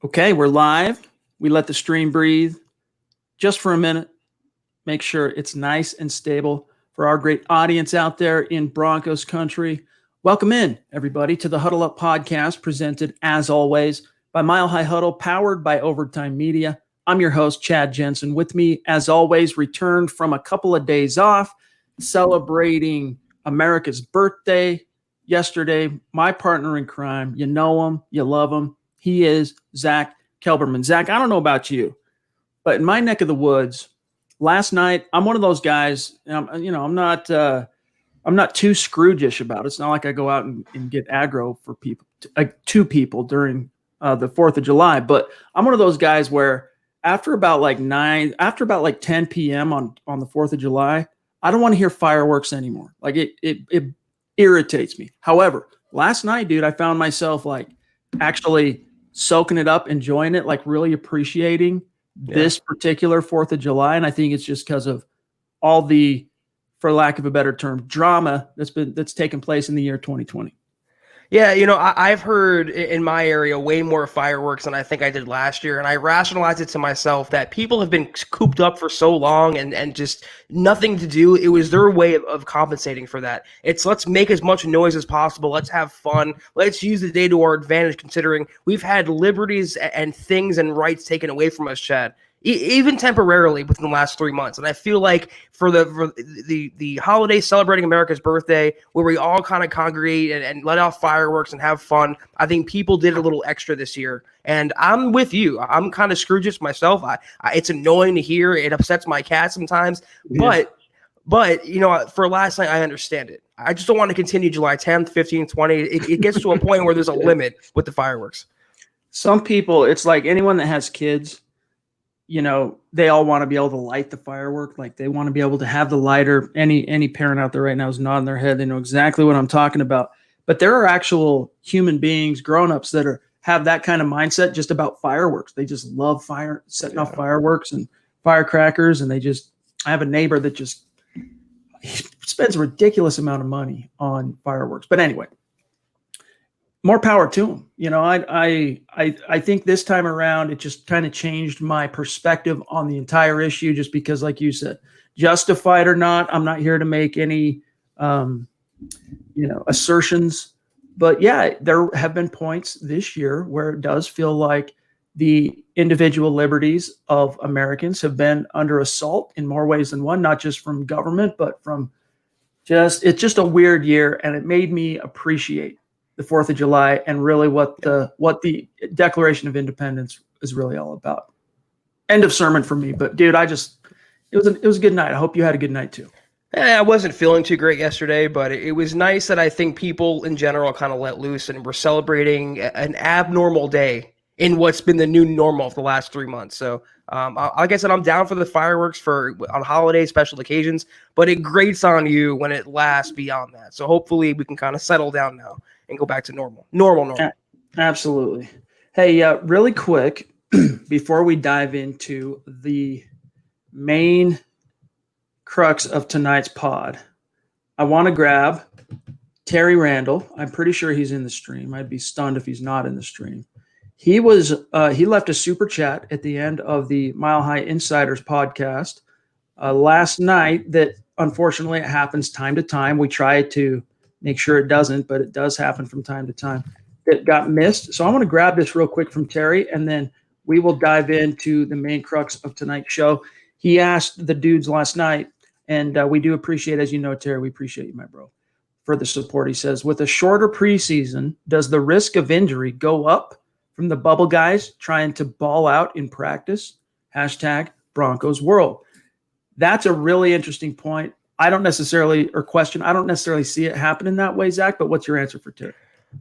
Okay, we're live. We let the stream breathe just for a minute. Make sure it's nice and stable for our great audience out there in Broncos country. Welcome in, everybody, to the Huddle Up podcast, presented, as always, by Mile High Huddle, powered by Overtime Media. I'm your host, Chad Jensen. With me, as always, returned from a couple of days off, celebrating America's birthday yesterday. My partner in crime, you know him, you love him. He is Zack Kelberman. Zack, I don't know about you, but in my neck of the woods, last night, I'm one of those guys, and I'm not too Scrooge-ish about it. It's not like I go out and get aggro for people, to people during the 4th of July, but I'm one of those guys where after about 10 p.m. on the 4th of July, I don't want to hear fireworks anymore. Like it irritates me. However, last night, dude, I found myself actually soaking it up, enjoying it, really appreciating this particular 4th of July. And I think it's just because of all the, for lack of a better term, drama that's taken place in the year 2020. Yeah, I've heard in my area way more fireworks than I think I did last year, and I rationalized it to myself that people have been cooped up for so long and just nothing to do. It was their way of compensating for that. It's let's make as much noise as possible. Let's have fun. Let's use the day to our advantage, considering we've had liberties and things and rights taken away from us, Chad. Even temporarily within the last 3 months. And I feel like for the holiday celebrating America's birthday, where we all kind of congregate and let off fireworks and have fun, I think people did a little extra this year. And I'm with you. I'm kind of Scrooge myself. It's annoying to hear. It upsets my cat sometimes. Yeah. But for last night, I understand it. I just don't want to continue July 10th, 15th, 20th. It gets to a point where there's a limit with the fireworks. Some people, it's like anyone that has kids, they all want to be able to light the firework. Like they want to be able to have the lighter. Any parent out there right now is nodding their head. They know exactly what I'm talking about. But there are actual human beings, grown-ups that have that kind of mindset just about fireworks. They just love setting off fireworks and firecrackers. And I have a neighbor that just spends a ridiculous amount of money on fireworks. But anyway, more power to him. I think this time around, it just kind of changed my perspective on the entire issue, just because, like you said, justified or not, I'm not here to make any, assertions. But yeah, there have been points this year where it does feel like the individual liberties of Americans have been under assault in more ways than one, not just from government, but from it's just a weird year. And it made me appreciate the 4th of July and really what the Declaration of Independence is really all about. End of sermon for me. But dude, it was a good night. I hope you had a good night too. I wasn't feeling too great yesterday, but it was nice that I think people in general kind of let loose and were celebrating an abnormal day in what's been the new normal for the last 3 months. So, like I said, I'm down for the fireworks on holidays, special occasions, but it grates on you when it lasts beyond that. So hopefully we can kind of settle down now and go back to normal. Absolutely. Hey, really quick, before we dive into the main crux of tonight's pod, I want to grab Terry Randall. I'm pretty sure he's in the stream. I'd be stunned if he's not in the stream. He left a super chat at the end of the Mile High Insiders podcast last night that unfortunately it happens time to time. We try to make sure it doesn't, but it does happen from time to time. That got missed. So I want to grab this real quick from Terry, and then we will dive into the main crux of tonight's show. He asked the dudes last night, and we do appreciate, as you know, Terry, we appreciate you, my bro, for the support. He says, with a shorter preseason, does the risk of injury go up from the bubble guys trying to ball out in practice? Hashtag Broncos world. That's a really interesting point. I don't necessarily see it happening that way, Zach, but what's your answer for Terry?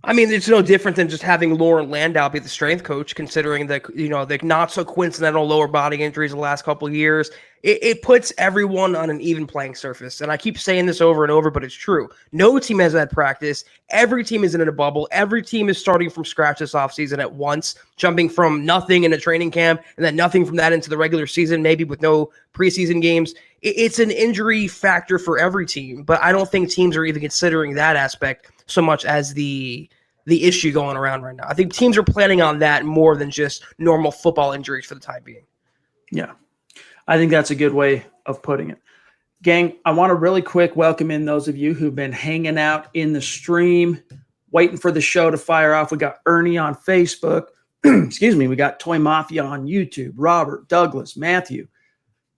I mean, it's no different than just having Lauren Landau be the strength coach, considering that, the not so coincidental lower body injuries the last couple of years. It puts everyone on an even playing surface. And I keep saying this over and over, but it's true. No team has had practice. Every team is in a bubble. Every team is starting from scratch this offseason at once, jumping from nothing in a training camp and then nothing from that into the regular season, maybe with no preseason games. It's an injury factor for every team, but I don't think teams are even considering that aspect so much as the the issue going around right now. I think teams are planning on that more than just normal football injuries for the time being. Yeah, I think that's a good way of putting it. Gang, I want to really quick welcome in those of you who've been hanging out in the stream, waiting for the show to fire off. We got Ernie on Facebook. Excuse me. We got Toy Mafia on YouTube. Robert, Douglas, Matthew,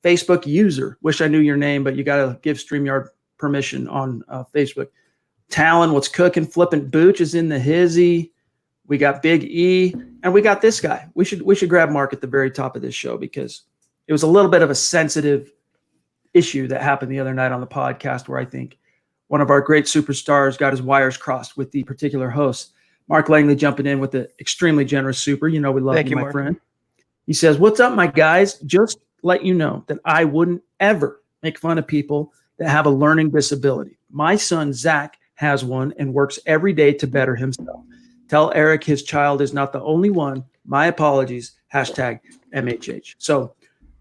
Facebook user. Wish I knew your name, but you got to give StreamYard permission on Facebook. Talon, what's cooking? Flippin' Booch is in the hizzy. We got Big E, and we got this guy. We should grab Mark at the very top of this show because it was a little bit of a sensitive issue that happened the other night on the podcast where I think one of our great superstars got his wires crossed with the particular host. Mark Langley jumping in with the extremely generous super. You know we love you, my friend. He says, "What's up, my guys? Just let you know that I wouldn't ever make fun of people that have a learning disability. My son, Zach, has one and works every day to better himself. Tell Eric his child is not the only one. My apologies. Hashtag MHH." So,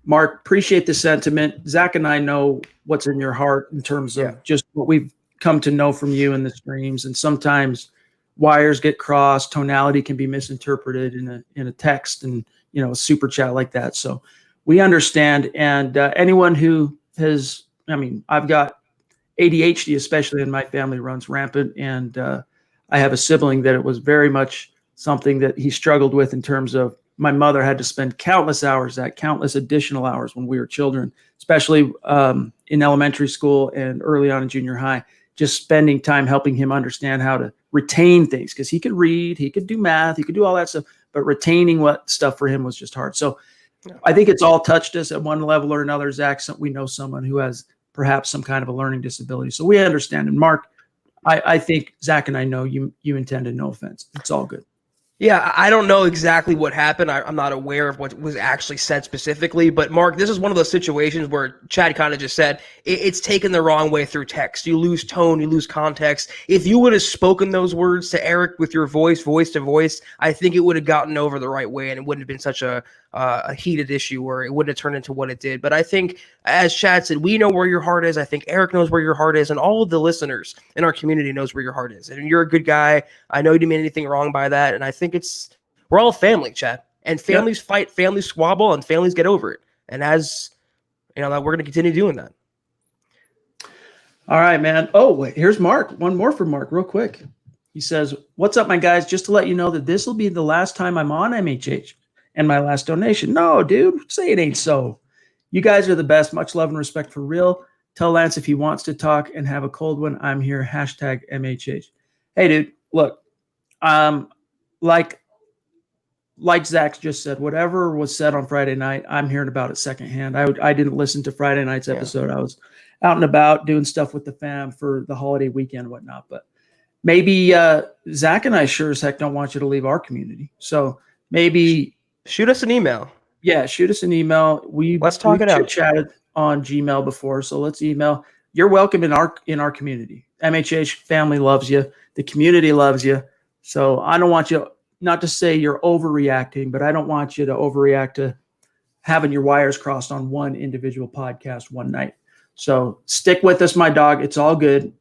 Mark, appreciate the sentiment. Zach and I know what's in your heart in terms of just what we've come to know from you in the streams. And sometimes wires get crossed, tonality can be misinterpreted in a text and, you know, a super chat like that. So we understand. And anyone who has, I mean, I've got ADHD, especially in my family, runs rampant. And I have a sibling that it was very much something that he struggled with in terms of my mother had to spend countless hours, countless additional hours when we were children, especially in elementary school and early on in junior high, just spending time helping him understand how to retain things because he could read, he could do math, he could do all that stuff, but retaining what stuff for him was just hard. So I think it's all touched us at one level or another. Zach, we know someone who has perhaps some kind of a learning disability. So we understand. And Mark, I think Zach and I know you intended no offense. It's all good. Yeah, I don't know exactly what happened. I'm not aware of what was actually said specifically. But, Mark, this is one of those situations where Chad kind of just said it's taken the wrong way through text. You lose tone, you lose context. If you would have spoken those words to Eric with your voice to voice, I think it would have gotten over the right way and it wouldn't have been such a heated issue where it wouldn't have turned into what it did. But I think, as Chad said, we know where your heart is. I think Eric knows where your heart is, and all of the listeners in our community knows where your heart is. And you're a good guy. I know you didn't mean anything wrong by that. And I think we're all family, Chad. And families fight, families squabble, and families get over it. And as you know, we're going to continue doing that. All right, man. Oh, wait, here's Mark. One more for Mark real quick. He says, "What's up, my guys? Just to let you know that this will be the last time I'm on MHH and my last donation." No, dude, say it ain't so. You guys are the best. Much love and respect for real. Tell Lance if he wants to talk and have a cold one, I'm here. Hashtag MHH. Hey, dude, look, like Zach just said, whatever was said on Friday night, I'm hearing about it secondhand. I didn't listen to Friday night's episode. I was out and about doing stuff with the fam for the holiday weekend and whatnot. But maybe Zach and I sure as heck don't want you to leave our community. So maybe shoot us an email. Yeah, shoot us an email. Let's talk it out. Chatted on Gmail before, so let's email. You're welcome in our community. MHH family loves you. The community loves you. So I don't want you, not to say you're overreacting, but I don't want you to overreact to having your wires crossed on one individual podcast one night. So stick with us, my dog. It's all good.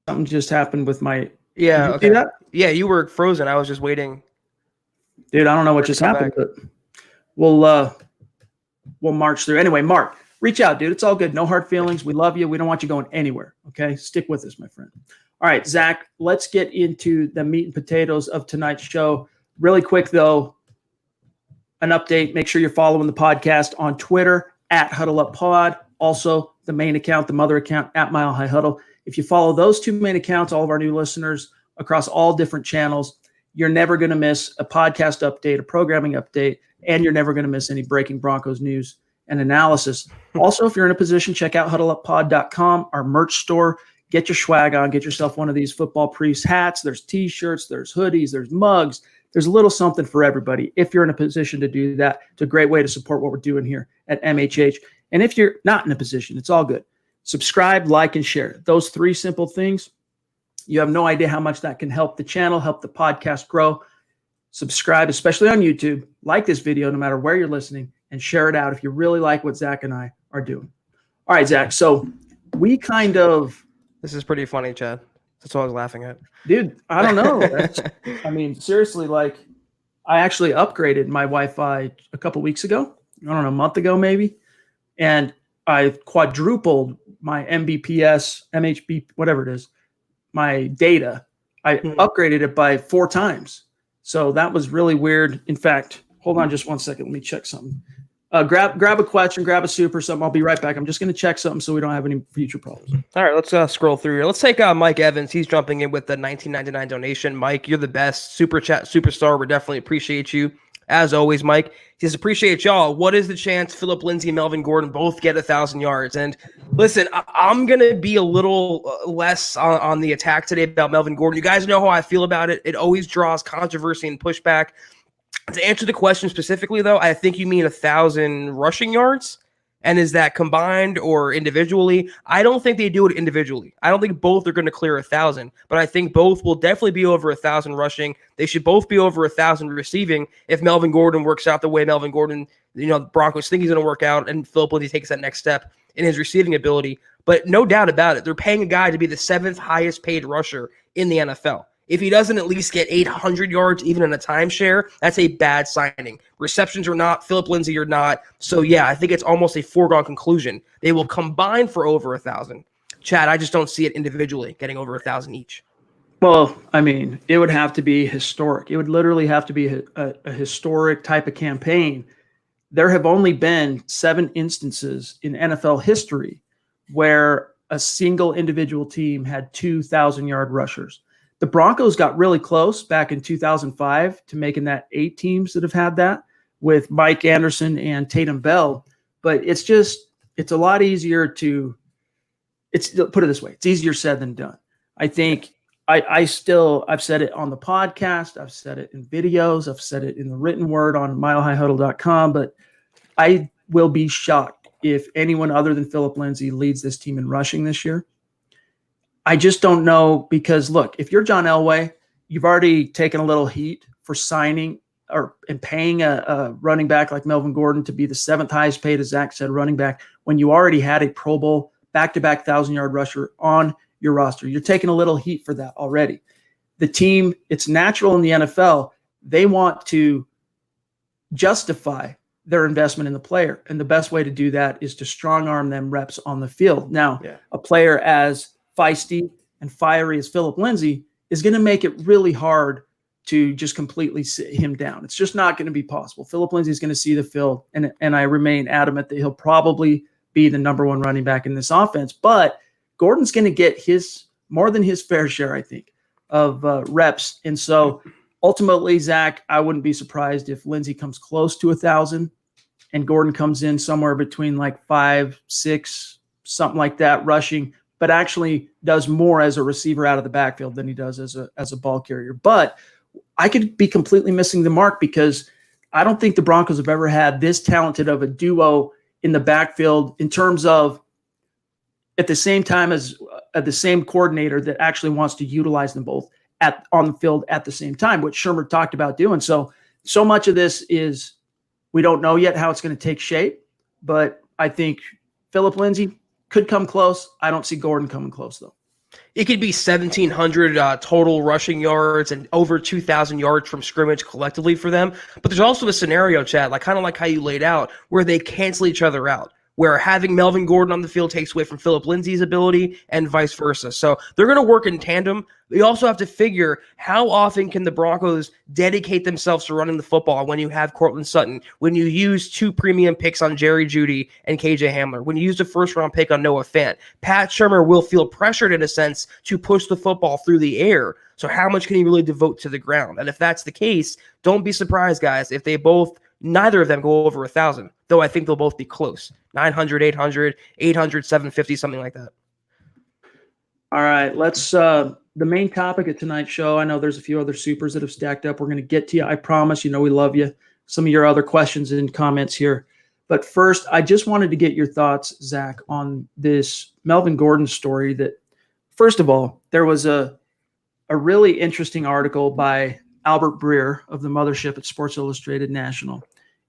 Something just happened with my. Yeah. Okay. That? Yeah, you were frozen. I was just waiting. Dude, I don't know what just happened, but we'll march through. Anyway, Mark, reach out, dude. It's all good. No hard feelings. We love you. We don't want you going anywhere. Okay, stick with us, my friend. All right, Zach, let's get into the meat and potatoes of tonight's show. Really quick, though, an update. Make sure you're following the podcast on Twitter at Huddle Up Pod. Also, the main account, the mother account at Mile High Huddle. If you follow those two main accounts, all of our new listeners across all different channels, you're never going to miss a podcast update, a programming update, and you're never going to miss any breaking Broncos news and analysis. Also, if you're in a position, check out huddleuppod.com, our merch store. Get your swag on. Get yourself one of these football priest hats. There's T-shirts. There's hoodies. There's mugs. There's a little something for everybody. If you're in a position to do that, it's a great way to support what we're doing here at MHH. And if you're not in a position, it's all good. subscribe, like, and share. Those 3 simple things. You have no idea how much that can help the channel, help the podcast grow. Subscribe, especially on YouTube. Like this video, no matter where you're listening, and share it out if you really like what Zach and I are doing. All right, Zach. So we kind of... This is pretty funny, Chad. That's what I was laughing at. Dude, I don't know. I mean, seriously, like, I actually upgraded my Wi-Fi a couple weeks ago. I don't know, a month ago maybe. And I quadrupled my Mbps, MHB, whatever it is, my data. I upgraded it by 4 times. So that was really weird. In fact, hold on just one second. Let me check something. Grab a question, grab a soup or something. I'll be right back. I'm just going to check something so we don't have any future problems. All right, let's scroll through here. Let's take Mike Evans. He's jumping in with the $19.99 donation. Mike, you're the best. Super chat superstar. We definitely appreciate you. As always, Mike, he says, appreciate y'all. What is the chance Philip Lindsay and Melvin Gordon both get 1,000 yards? And listen, I'm going to be a little less on the attack today about Melvin Gordon. You guys know how I feel about it. It always draws controversy and pushback. To answer the question specifically, though, I think you mean 1,000 rushing yards. And is that combined or individually? I don't think they do it individually. I don't think both are going to clear 1,000, but I think both will definitely be over 1,000 rushing. They should both be over 1,000 receiving if Melvin Gordon works out the way Melvin Gordon, the Broncos think he's going to work out, and Philip Lindsay takes that next step in his receiving ability. But no doubt about it, they're paying a guy to be the 7th highest paid rusher in the NFL. If he doesn't at least get 800 yards, even in a timeshare, that's a bad signing. Receptions or not, Philip Lindsay or not. So, yeah, I think it's almost a foregone conclusion. They will combine for over 1,000. Chad, I just don't see it individually getting over 1,000 each. Well, I mean, it would have to be historic. It would literally have to be a historic type of campaign. There have only been 7 instances in NFL history where a single individual team had 2,000-yard rushers. The Broncos got really close back in 2005 to making that 8 teams that have had that with Mike Anderson and Tatum Bell. But it's a lot easier to, put it this way, it's easier said than done. I think I've said it on the podcast, I've said it in videos, I've said it in the written word on milehighhuddle.com, but I will be shocked if anyone other than Philip Lindsay leads this team in rushing this year. I just don't know because, look, if you're John Elway, you've already taken a little heat for signing and paying a running back like Melvin Gordon to be the 7th highest paid, as Zach said, running back, when you already had a Pro Bowl back-to-back 1,000-yard rusher on your roster. You're taking a little heat for that already. The team, it's natural in the NFL, they want to justify their investment in the player. And the best way to do that is to strong-arm them reps on the field. Now, a player as feisty and fiery as Philip Lindsay is going to make it really hard to just completely sit him down. It's just not going to be possible. Philip Lindsay is going to see the field, and I remain adamant that he'll probably be the number 1 running back in this offense. But Gordon's going to get more than his fair share, I think, of reps. And so ultimately, Zach, I wouldn't be surprised if Lindsay comes close to 1,000 and Gordon comes in somewhere between like 5, 6, something like that, rushing, but actually does more as a receiver out of the backfield than he does as a ball carrier. But I could be completely missing the mark because I don't think the Broncos have ever had this talented of a duo in the backfield in terms of at the same time as the same coordinator that actually wants to utilize them both on the field at the same time, which Shermer talked about doing. So much of this is we don't know yet how it's going to take shape, but I think Philip Lindsay could come close. I don't see Gordon coming close, though. It could be 1,700 total rushing yards and over 2,000 yards from scrimmage collectively for them. But there's also a scenario, Chad, kind of like how you laid out, where they cancel each other out, where having Melvin Gordon on the field takes away from Philip Lindsay's ability and vice versa. So they're going to work in tandem. You also have to figure how often can the Broncos dedicate themselves to running the football when you have Cortland Sutton, when you use 2 premium picks on Jerry Jeudy and KJ Hamler, when you use a first-round pick on Noah Fant. Pat Shermer will feel pressured in a sense to push the football through the air. So how much can he really devote to the ground? And if that's the case, don't be surprised, guys, if neither of them go over 1,000, though I think they'll both be close. 900, 800, 800, 750, something like that. All right, let's the main topic of tonight's show. I know there's a few other supers that have stacked up. We're going to get to you. I promise. We love you. Some of your other questions and comments here. But first, I just wanted to get your thoughts, Zach, on this Melvin Gordon story. That, first of all, there was a really interesting article by Albert Breer of the mothership at Sports Illustrated National,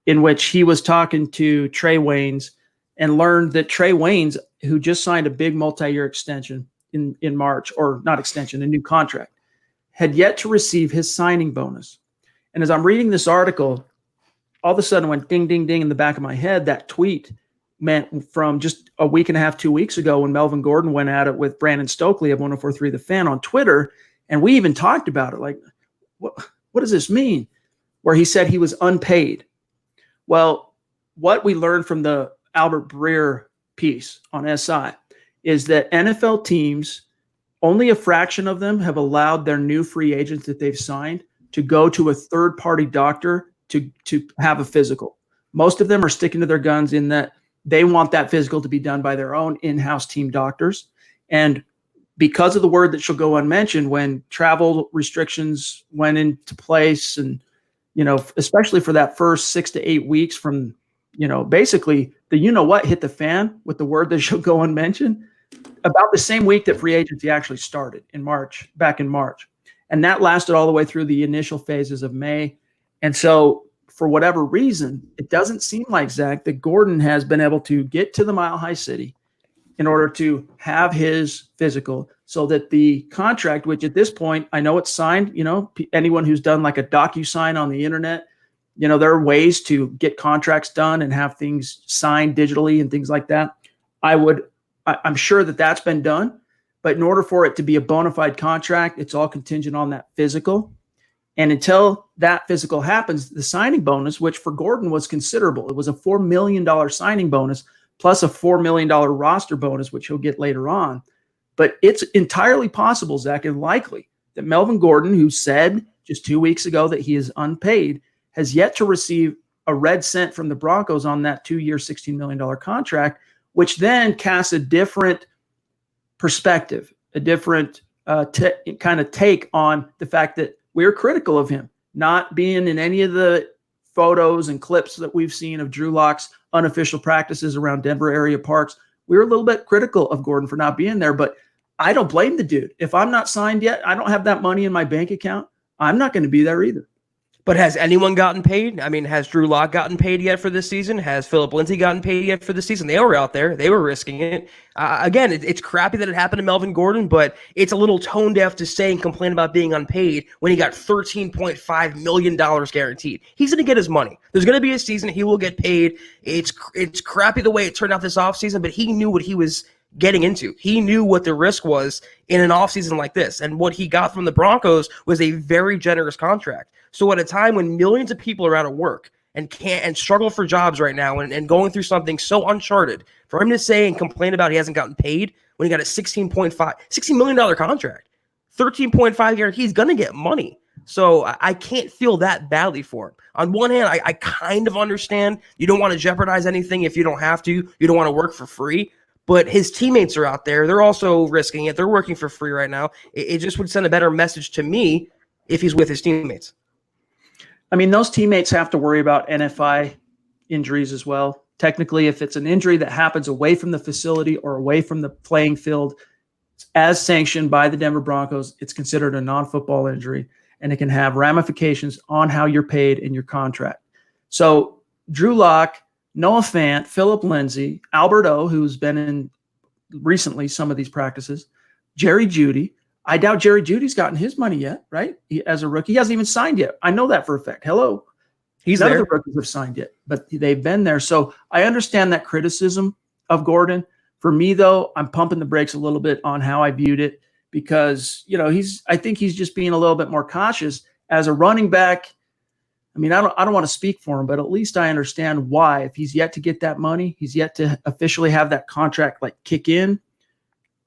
in which he was talking to Trey Waynes and learned that Trey Waynes, who just signed a big multi-year extension in March, or not extension, a new contract, had yet to receive his signing bonus. And as I'm reading this article, all of a sudden went ding, ding, ding in the back of my head. That tweet meant from just a week and a half, 2 weeks ago, when Melvin Gordon went at it with Brandon Stokely of 104.3 The Fan on Twitter. And we even talked about it. Like, what does this mean? Where he said he was unpaid. Well, what we learned from the Albert Breer piece on SI is that NFL teams, only a fraction of them have allowed their new free agents that they've signed to go to a third-party doctor to have a physical. Most of them are sticking to their guns in that they want that physical to be done by their own in-house team doctors. And because of the word that shall go unmentioned, when travel restrictions went into place, and, especially for that first 6 to 8 weeks from, basically the hit the fan with the word that shall go unmentioned, about the same week that free agency actually started back in March. And that lasted all the way through the initial phases of May. And so for whatever reason, it doesn't seem like, Zach, that Gordon has been able to get to the Mile High City in order to have his physical, so that the contract, which at this point, I know it's signed, anyone who's done like a DocuSign on the internet, there are ways to get contracts done and have things signed digitally and things like that. I'm sure that that's been done, but in order for it to be a bona fide contract, it's all contingent on that physical. And until that physical happens, the signing bonus, which for Gordon was considerable, it was a $4 million signing bonus plus a $4 million roster bonus, which he'll get later on. But it's entirely possible, Zach, and likely that Melvin Gordon, who said just 2 weeks ago that he is unpaid, has yet to receive a red cent from the Broncos on that 2-year, $16 million contract, which then casts a different perspective, a different kind of take on the fact that we're critical of him not being in any of the photos and clips that we've seen of Drew Lock's unofficial practices around Denver area parks. We were a little bit critical of Gordon for not being there, but I don't blame the dude. If I'm not signed yet, I don't have that money in my bank account, I'm not going to be there either. But has anyone gotten paid? I mean, has Drew Lock gotten paid yet for this season? Has Philip Lindsay gotten paid yet for this season? They were out there. They were risking it. Again, it's crappy that it happened to Melvin Gordon, but it's a little tone deaf to say and complain about being unpaid when he got $13.5 million guaranteed. He's going to get his money. There's going to be a season. He will get paid. It's crappy the way it turned out this offseason, but he knew what he was getting into. He knew what the risk was in an offseason like this. And what he got from the Broncos was a very generous contract. So at a time when millions of people are out of work and can't and struggle for jobs right now and going through something so uncharted, for him to say and complain about he hasn't gotten paid when he got a $16 million contract, 13.5 guarantee, he's going to get money. So I can't feel that badly for him. On one hand, I kind of understand you don't want to jeopardize anything if you don't have to. You don't want to work for free. But his teammates are out there. They're also risking it. They're working for free right now. It just would send a better message to me if he's with his teammates. I mean, those teammates have to worry about NFI injuries as well. Technically, if it's an injury that happens away from the facility or away from the playing field, as sanctioned by the Denver Broncos, it's considered a non-football injury, and it can have ramifications on how you're paid in your contract. So Drew Lock, Noah Fant, Philip Lindsay, Albert O, who's been in recently some of these practices, Jerry Jeudy. I doubt Jerry Judy's gotten his money yet, right? As a rookie. He hasn't even signed yet. I know that for a fact. Hello. He's None there. of the rookies have signed yet, but they've been there. So I understand that criticism of Gordon. For me, though, I'm pumping the brakes a little bit on how I viewed it because, I think he's just being a little bit more cautious as a running back. I mean, I don't want to speak for him, but at least I understand why. If he's yet to get that money, he's yet to officially have that contract kick in.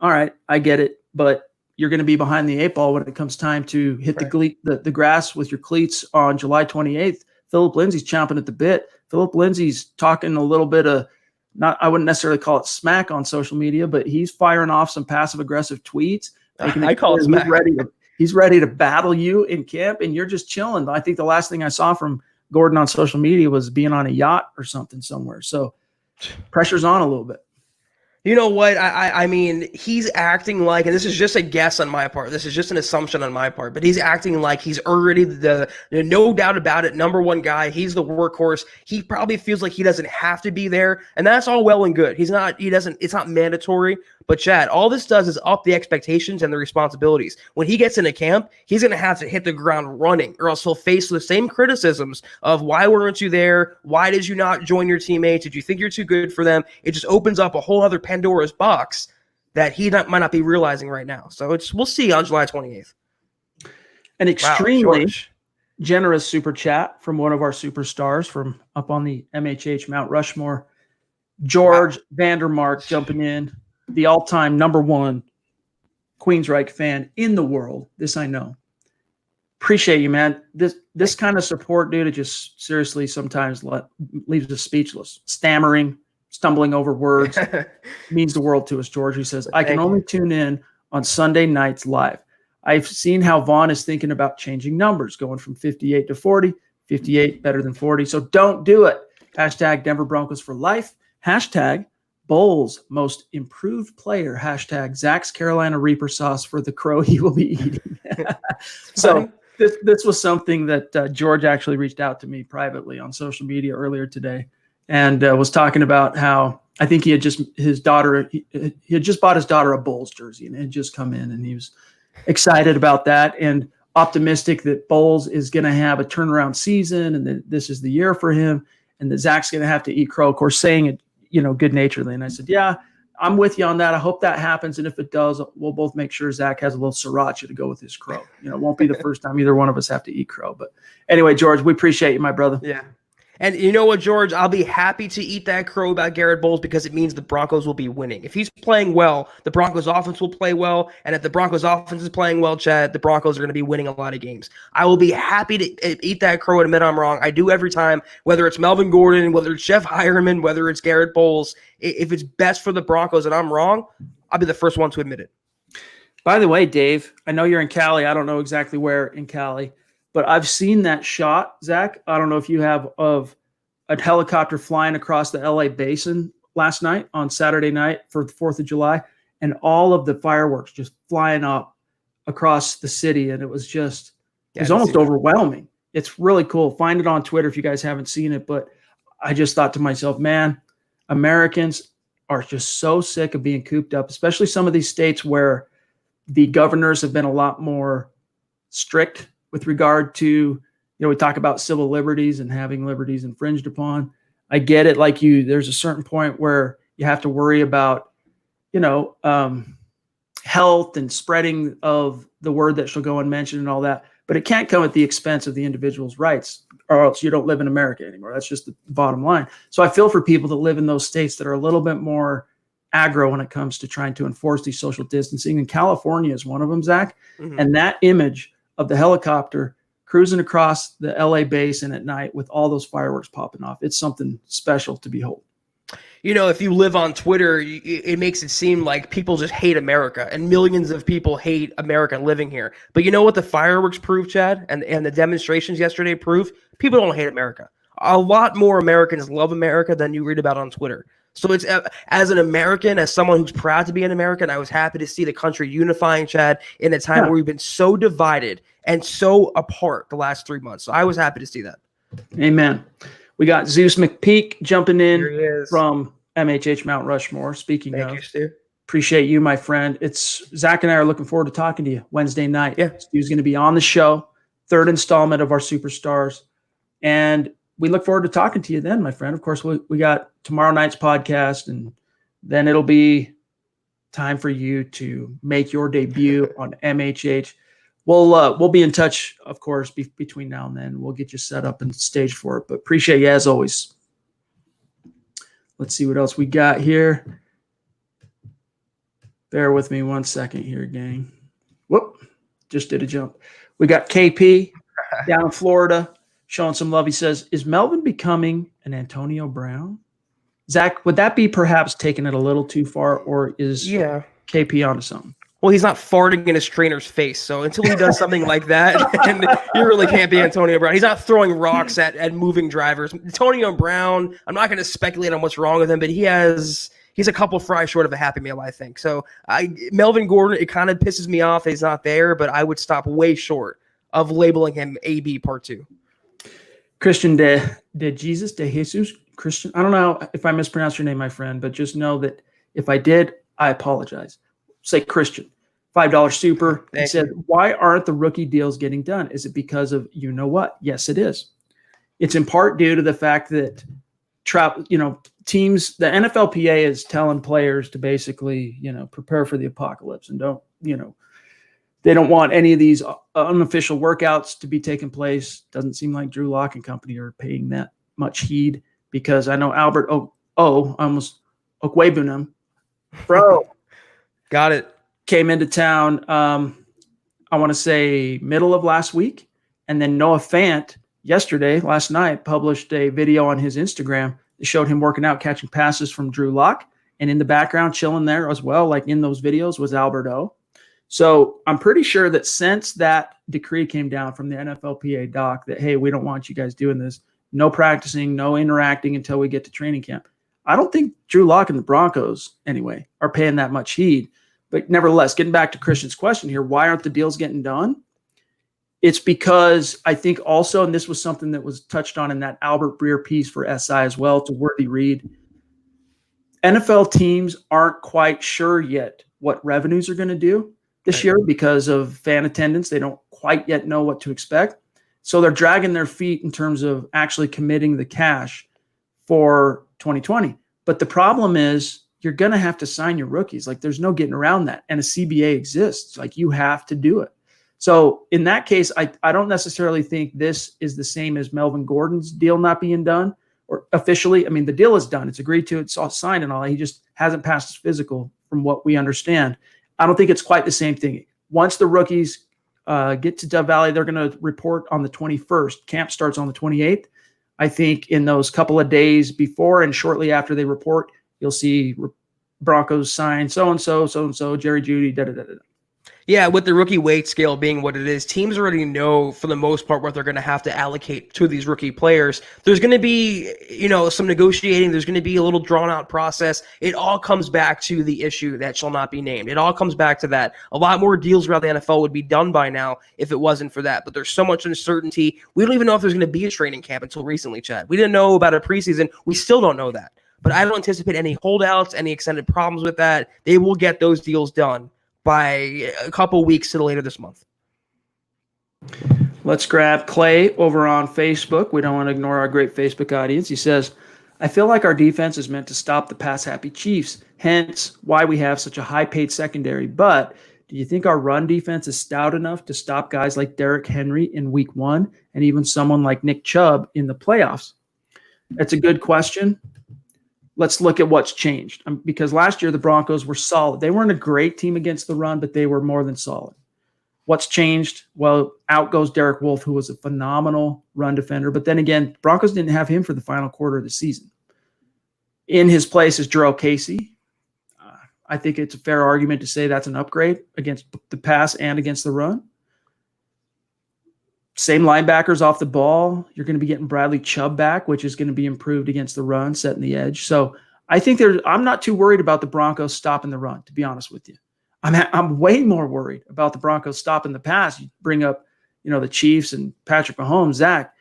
All right, I get it, but you're going to be behind the 8 ball when it comes time to hit the grass with your cleats on July 28th. Philip Lindsay's chomping at the bit. Philip Lindsay's talking a little bit of I wouldn't necessarily call it smack on social media, but he's firing off some passive aggressive tweets. I call it smack. He's ready to battle you in camp, and you're just chilling. I think the last thing I saw from Gordon on social media was being on a yacht or something somewhere. So pressure's on a little bit. You know what? I mean, he's acting like, and this is just a guess on my part. This is just an assumption on my part, but he's acting like he's already no doubt about it, number one guy. He's the workhorse. He probably feels like he doesn't have to be there, and that's all well and good. It's not mandatory. But Chad, all this does is up the expectations and the responsibilities. When he gets into camp, he's going to have to hit the ground running, or else he'll face the same criticisms of why weren't you there? Why did you not join your teammates? Did you think you're too good for them? It just opens up a whole other Pandora's box that might not be realizing right now. So we'll see on July 28th. An extremely generous super chat from one of our superstars from up on the MHH Mount Rushmore, George Vandermark, jumping in. The all-time number one Queensryche fan in the world. This I know. Appreciate you, man. This kind of support, dude, it just seriously sometimes leaves us speechless. Stammering, stumbling over words means the world to us, George. He says, I can only tune in on Sunday nights live. I've seen how Vaughn is thinking about changing numbers, going from 58 to 40, 58 better than 40. So don't do it. Hashtag Denver Broncos for life. Hashtag Bowls most improved player. Hashtag Zach's Carolina Reaper sauce for the crow he will be eating. So this was something that George actually reached out to me privately on social media earlier today, and was talking about how I think he had just bought his daughter a Bulls jersey, and it had just come in, and he was excited about that and optimistic that Bulls is going to have a turnaround season, and that this is the year for him, and that Zach's going to have to eat crow. Of course, saying it, good naturedly. And I said, yeah, I'm with you on that. I hope that happens. And if it does, we'll both make sure Zach has a little sriracha to go with his crow. It won't be the first time either one of us have to eat crow. But anyway, George, we appreciate you, my brother. Yeah. And you know what, George? I'll be happy to eat that crow about Garrett Bowles because it means the Broncos will be winning. If he's playing well, the Broncos offense will play well. And if the Broncos offense is playing well, Chad, the Broncos are going to be winning a lot of games. I will be happy to eat that crow and admit I'm wrong. I do every time, whether it's Melvin Gordon, whether it's Jeff Hireman, whether it's Garrett Bowles. If it's best for the Broncos and I'm wrong, I'll be the first one to admit it. By the way, Dave, I know you're in Cali. I don't know exactly where in Cali, but I've seen that shot, Zach. I don't know if you have, of a helicopter flying across the LA basin last night on Saturday night for the 4th of July, and all of the fireworks just flying up across the city. And it was almost overwhelming. It's really cool. Find it on Twitter if you guys haven't seen it. But I just thought to myself, man, Americans are just so sick of being cooped up, especially some of these states where the governors have been a lot more strict with regard to, we talk about civil liberties and having liberties infringed upon. I get it. Like there's a certain point where you have to worry about, health and spreading of the word that shall go unmentioned and all that. But it can't come at the expense of the individual's rights, or else you don't live in America anymore. That's just the bottom line. So I feel for people that live in those states that are a little bit more aggro when it comes to trying to enforce these social distancing. And California is one of them, Zach. Mm-hmm. And that image of the helicopter cruising across the LA basin at night with all those fireworks popping off, it's something special to behold. If you live on Twitter, it makes it seem like people just hate America, and millions of people hate America living here. But you know what the fireworks prove, Chad, and the demonstrations yesterday prove? People don't hate America. A lot more Americans love America than you read about on Twitter. So it's, as an American, as someone who's proud to be an American, I was happy to see the country unifying, Chad, in a time where we've been so divided and so apart the last 3 months. So I was happy to see that. Amen. We got Zeus McPeak jumping in from MHH Mount Rushmore. Speaking Thank you, Stu. Appreciate you, my friend. It's Zach and I are looking forward to talking to you Wednesday night. Yeah. Stu's going to be on the show, 3rd installment of our Superstars. And we look forward to talking to you then, my friend. Of course, we got tomorrow night's podcast, and then it'll be time for you to make your debut on MHH. We'll be in touch, of course, between now and then. We'll get you set up and staged for it. But appreciate you as always. Let's see what else we got here. Bear with me 1 second here, gang. Whoop, just did a jump. We got KP down in Florida showing some love. He says, is Melvin becoming an Antonio Brown? Zach, would that be perhaps taking it a little too far, or is KP onto something? Well, he's not farting in his trainer's face. So until he does something like that, and you really can't be Antonio Brown. He's not throwing rocks at moving drivers. Antonio Brown, I'm not going to speculate on what's wrong with him, but he's a couple fries short of a Happy Meal, I think. So Melvin Gordon, it kind of pisses me off that he's not there, but I would stop way short of labeling him AB Part 2. Christian de Jesus, de Jesus, Christian. I don't know if I mispronounced your name, my friend, but just know that if I did, I apologize. Say Christian, $5 super. He said, why aren't the rookie deals getting done? Is it because of you know what? Yes, it is. It's in part due to the fact that teams, the NFLPA is telling players to basically, prepare for the apocalypse and they don't want any of these unofficial workouts to be taking place. Doesn't seem like Drew Lock and company are paying that much heed, because I know Albert Okwebunam, bro, got it, came into town, I want to say middle of last week. And then Noah Fant last night, published a video on his Instagram that showed him working out, catching passes from Drew Lock. And in the background, chilling there as well, like in those videos, was Albert O. So I'm pretty sure that since that decree came down from the NFLPA doc that, hey, we don't want you guys doing this, no practicing, no interacting until we get to training camp, I don't think Drew Lock and the Broncos, anyway, are paying that much heed. But nevertheless, getting back to Christian's question here, why aren't the deals getting done? It's because I think also, and this was something that was touched on in that Albert Breer piece for SI as well, to worthy read, NFL teams aren't quite sure yet what revenues are going to do this year because of fan attendance. They don't quite yet know what to expect. So they're dragging their feet in terms of actually committing the cash for 2020. But the problem is you're going to have to sign your rookies. Like, there's no getting around that. And a CBA exists. Like, you have to do it. So in that case, I don't necessarily think this is the same as Melvin Gordon's deal not being done or officially. I mean, the deal is done. It's agreed to. It's all signed and all that. He just hasn't passed his physical from what we understand. I don't think it's quite the same thing. Once the rookies get to Dove Valley, they're going to report on the 21st. Camp starts on the 28th. I think in those couple of days before and shortly after they report, you'll see Broncos sign so-and-so, Jerry Jeudy, da-da-da-da. Yeah, with the rookie weight scale being what it is, teams already know for the most part what they're going to have to allocate to these rookie players. There's going to be, some negotiating. There's going to be a little drawn-out process. It all comes back to the issue that shall not be named. It all comes back to that. A lot more deals around the NFL would be done by now if it wasn't for that. But there's so much uncertainty. We don't even know if there's going to be a training camp until recently, Chad. We didn't know about a preseason. We still don't know that. But I don't anticipate any holdouts, any extended problems with that. They will get those deals done by a couple weeks to later this month. Let's grab Clay over on Facebook. We don't want to ignore our great Facebook audience. He says, I feel like our defense is meant to stop the pass-happy Chiefs, hence why we have such a high-paid secondary. But do you think our run defense is stout enough to stop guys like Derrick Henry in week 1 and even someone like Nick Chubb in the playoffs? That's a good question. Let's look at what's changed, because last year the Broncos were solid. They weren't a great team against the run, but they were more than solid. What's changed? Well, out goes Derek Wolfe, who was a phenomenal run defender. But then again, Broncos didn't have him for the final quarter of the season. In his place is Jarrell Casey. I think it's a fair argument to say that's an upgrade against the pass and against the run. Same linebackers off the ball. You're going to be getting Bradley Chubb back, which is going to be improved against the run, setting the edge. So I think I'm not too worried about the Broncos stopping the run, to be honest with you. I'm way more worried about the Broncos stopping the pass. You bring up, the Chiefs and Patrick Mahomes, Zach.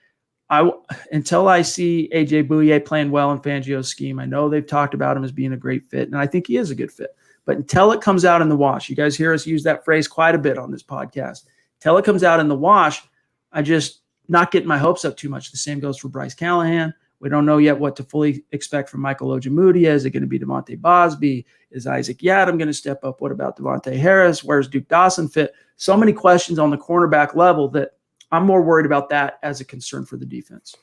Until I see AJ Bouye playing well in Fangio's scheme, I know they've talked about him as being a great fit, and I think he is a good fit. But until it comes out in the wash, you guys hear us use that phrase quite a bit on this podcast. Until it comes out in the wash, I just not getting my hopes up too much. The same goes for Bryce Callahan. We don't know yet what to fully expect from Michael Ojemudia. Is it going to be Devontae Bosby? Is Isaac Yiadom going to step up? What about Devontae Harris? Where's Duke Dawson fit? So many questions on the cornerback level that I'm more worried about that as a concern for the defense.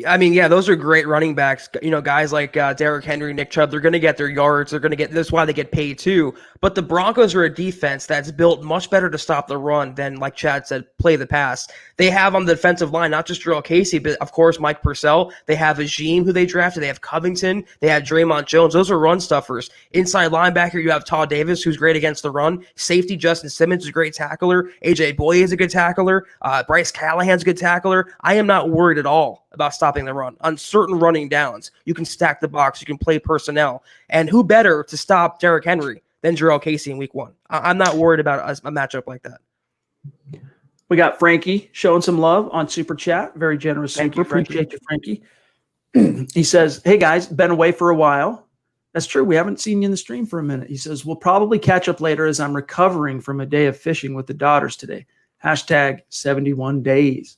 I mean, yeah, those are great running backs. You know, guys like Derrick Henry, Nick Chubb, they're going to get their yards. They're going to get, that's why they get paid too. But the Broncos are a defense that's built much better to stop the run than, like Chad said, play the pass. They have on the defensive line, not just Jarrell Casey, but of course, Mike Purcell. They have Ajim, who they drafted. They have Covington. They have Draymond Jones. Those are run stuffers. Inside linebacker, you have Todd Davis, who's great against the run. Safety, Justin Simmons is a great tackler. AJ Boye is a good tackler. Bryce Callahan's a good tackler. I am not worried at all about stopping the run. On certain running downs, you can stack the box, you can play personnel. And who better to stop Derrick Henry than Jarrell Casey in week 1? I'm not worried about a matchup like that. We got Frankie showing some love on Super Chat. Very generous. Thank you, Frankie. Appreciate you, Frankie. He says, hey, guys, been away for a while. That's true. We haven't seen you in the stream for a minute. He says, we'll probably catch up later as I'm recovering from a day of fishing with the daughters today. Hashtag 71 days.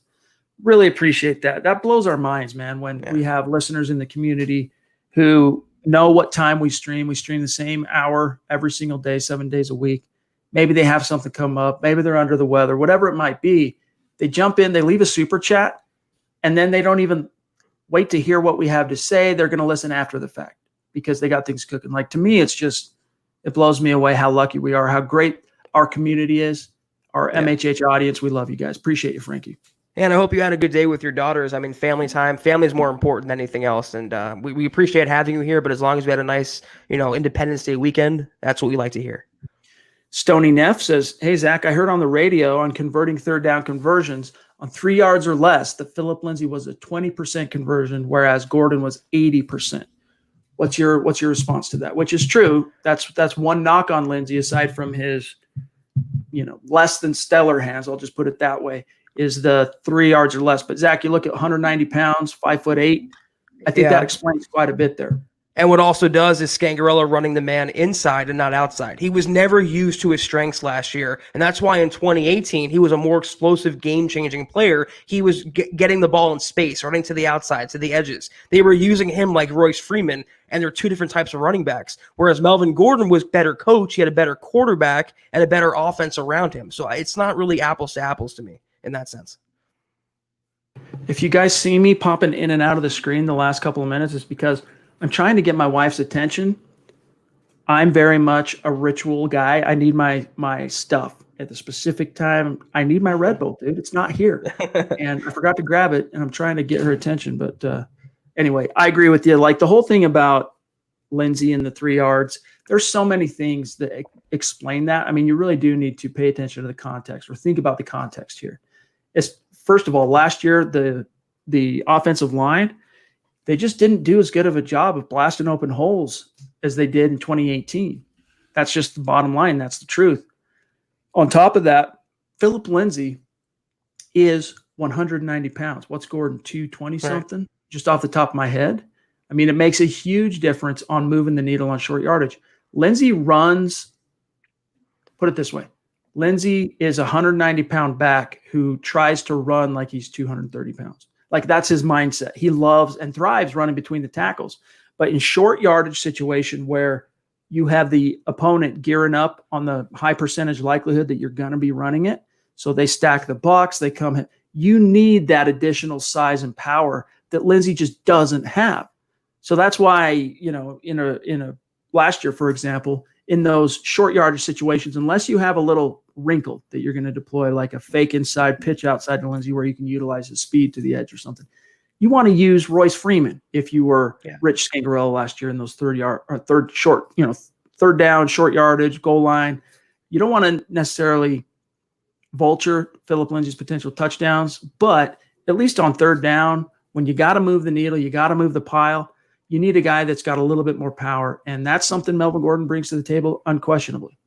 Really appreciate that. That blows our minds, man, when we have listeners in the community who know what time we stream. We stream the same hour every single day, 7 days a week. Maybe they have something come up. Maybe they're under the weather, whatever it might be. They jump in, they leave a super chat, and then they don't even wait to hear what we have to say. They're going to listen after the fact because they got things cooking. Like, to me, it's just, it blows me away how lucky we are, how great our community is, our MHH audience. We love you guys. Appreciate you, Frankie. And I hope you had a good day with your daughters. I mean, family time. Family is more important than anything else. And we appreciate having you here. But as long as we had a nice, Independence Day weekend, that's what we like to hear. Stony Neff says, hey, Zach, I heard on the radio on converting third down conversions on 3 yards or less that Philip Lindsay was a 20% conversion, whereas Gordon was 80%. What's your response to that? Which is true. That's one knock on Lindsay, aside from his, less than stellar hands. I'll just put it that way. Is the 3 yards or less. But Zach, you look at 190 pounds, 5'8". I think that explains quite a bit there. And what also does is Scangarello running the man inside and not outside. He was never used to his strengths last year. And that's why in 2018, he was a more explosive, game-changing player. He was getting the ball in space, running to the outside, to the edges. They were using him like Royce Freeman, and they're two different types of running backs. Whereas Melvin Gordon was better coach. He had a better quarterback and a better offense around him. So it's not really apples to apples to me in that sense. If you guys see me popping in and out of the screen the last couple of minutes, it's because I'm trying to get my wife's attention. I'm very much a ritual guy. I need my stuff at the specific time. I need my Red Bull, dude. It's not here. And I forgot to grab it, and I'm trying to get her attention. But anyway, I agree with you. Like the whole thing about Lindsay and the 3 yards, there's so many things that explain that. I mean, you really do need to pay attention to the context or think about the context here. It's, first of all, last year, the offensive line, they just didn't do as good of a job of blasting open holes as they did in 2018. That's just the bottom line. That's the truth. On top of that, Philip Lindsay is 190 pounds. What's Gordon, 220 something? Right. Just off the top of my head. I mean, it makes a huge difference on moving the needle on short yardage. Lindsay runs, put it this way, Lindsay is a 190-pound back who tries to run like he's 230 pounds. Like, that's his mindset. He loves and thrives running between the tackles. But in short yardage situation where you have the opponent gearing up on the high percentage likelihood that you're going to be running it, so they stack the box, they come in, you need that additional size and power that Lindsay just doesn't have. So that's why, in a last year, for example, in those short yardage situations, unless you have a little wrinkle that you're going to deploy, like a fake inside pitch outside to Lindsay where you can utilize his speed to the edge or something, you want to use Royce Freeman if you were Rich Scangarello last year in those third down, short yardage, goal line. You don't want to necessarily vulture Philip Lindsay's potential touchdowns, but at least on third down, when you got to move the needle, you got to move the pile, you need a guy that's got a little bit more power, and that's something Melvin Gordon brings to the table unquestionably.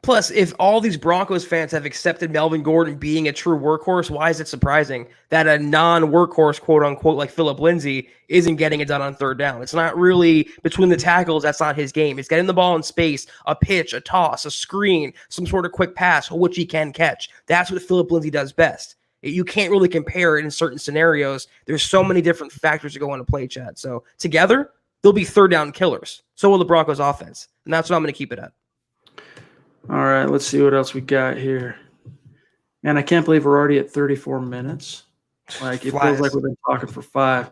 Plus, if all these Broncos fans have accepted Melvin Gordon being a true workhorse, why is it surprising that a non-workhorse, quote-unquote, like Philip Lindsay isn't getting it done on third down? It's not really between the tackles. That's not his game. It's getting the ball in space, a pitch, a toss, a screen, some sort of quick pass, which he can catch. That's what Philip Lindsay does best. You can't really compare it in certain scenarios. There's so many different factors that go into play, Chad. So together, they'll be third down killers. So will the Broncos offense. And that's what I'm going to keep it at. All right, let's see what else we got here. Man, I can't believe we're already at 34 minutes. Like, it feels like we've been talking for 5.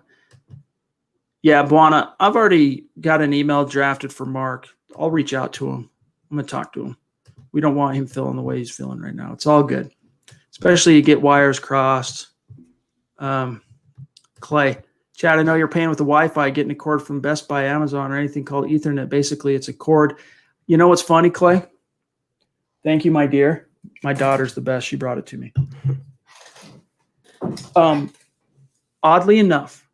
Yeah, Buana, I've already got an email drafted for Mark. I'll reach out to him. I'm going to talk to him. We don't want him feeling the way he's feeling right now. It's all good, especially you get wires crossed. Clay, Chad, I know you're paying with the Wi-Fi, getting a cord from Best Buy, Amazon, or anything called Ethernet. Basically, it's a cord. You know what's funny, Clay? Thank you, my dear. My daughter's the best. She brought it to me. Oddly enough,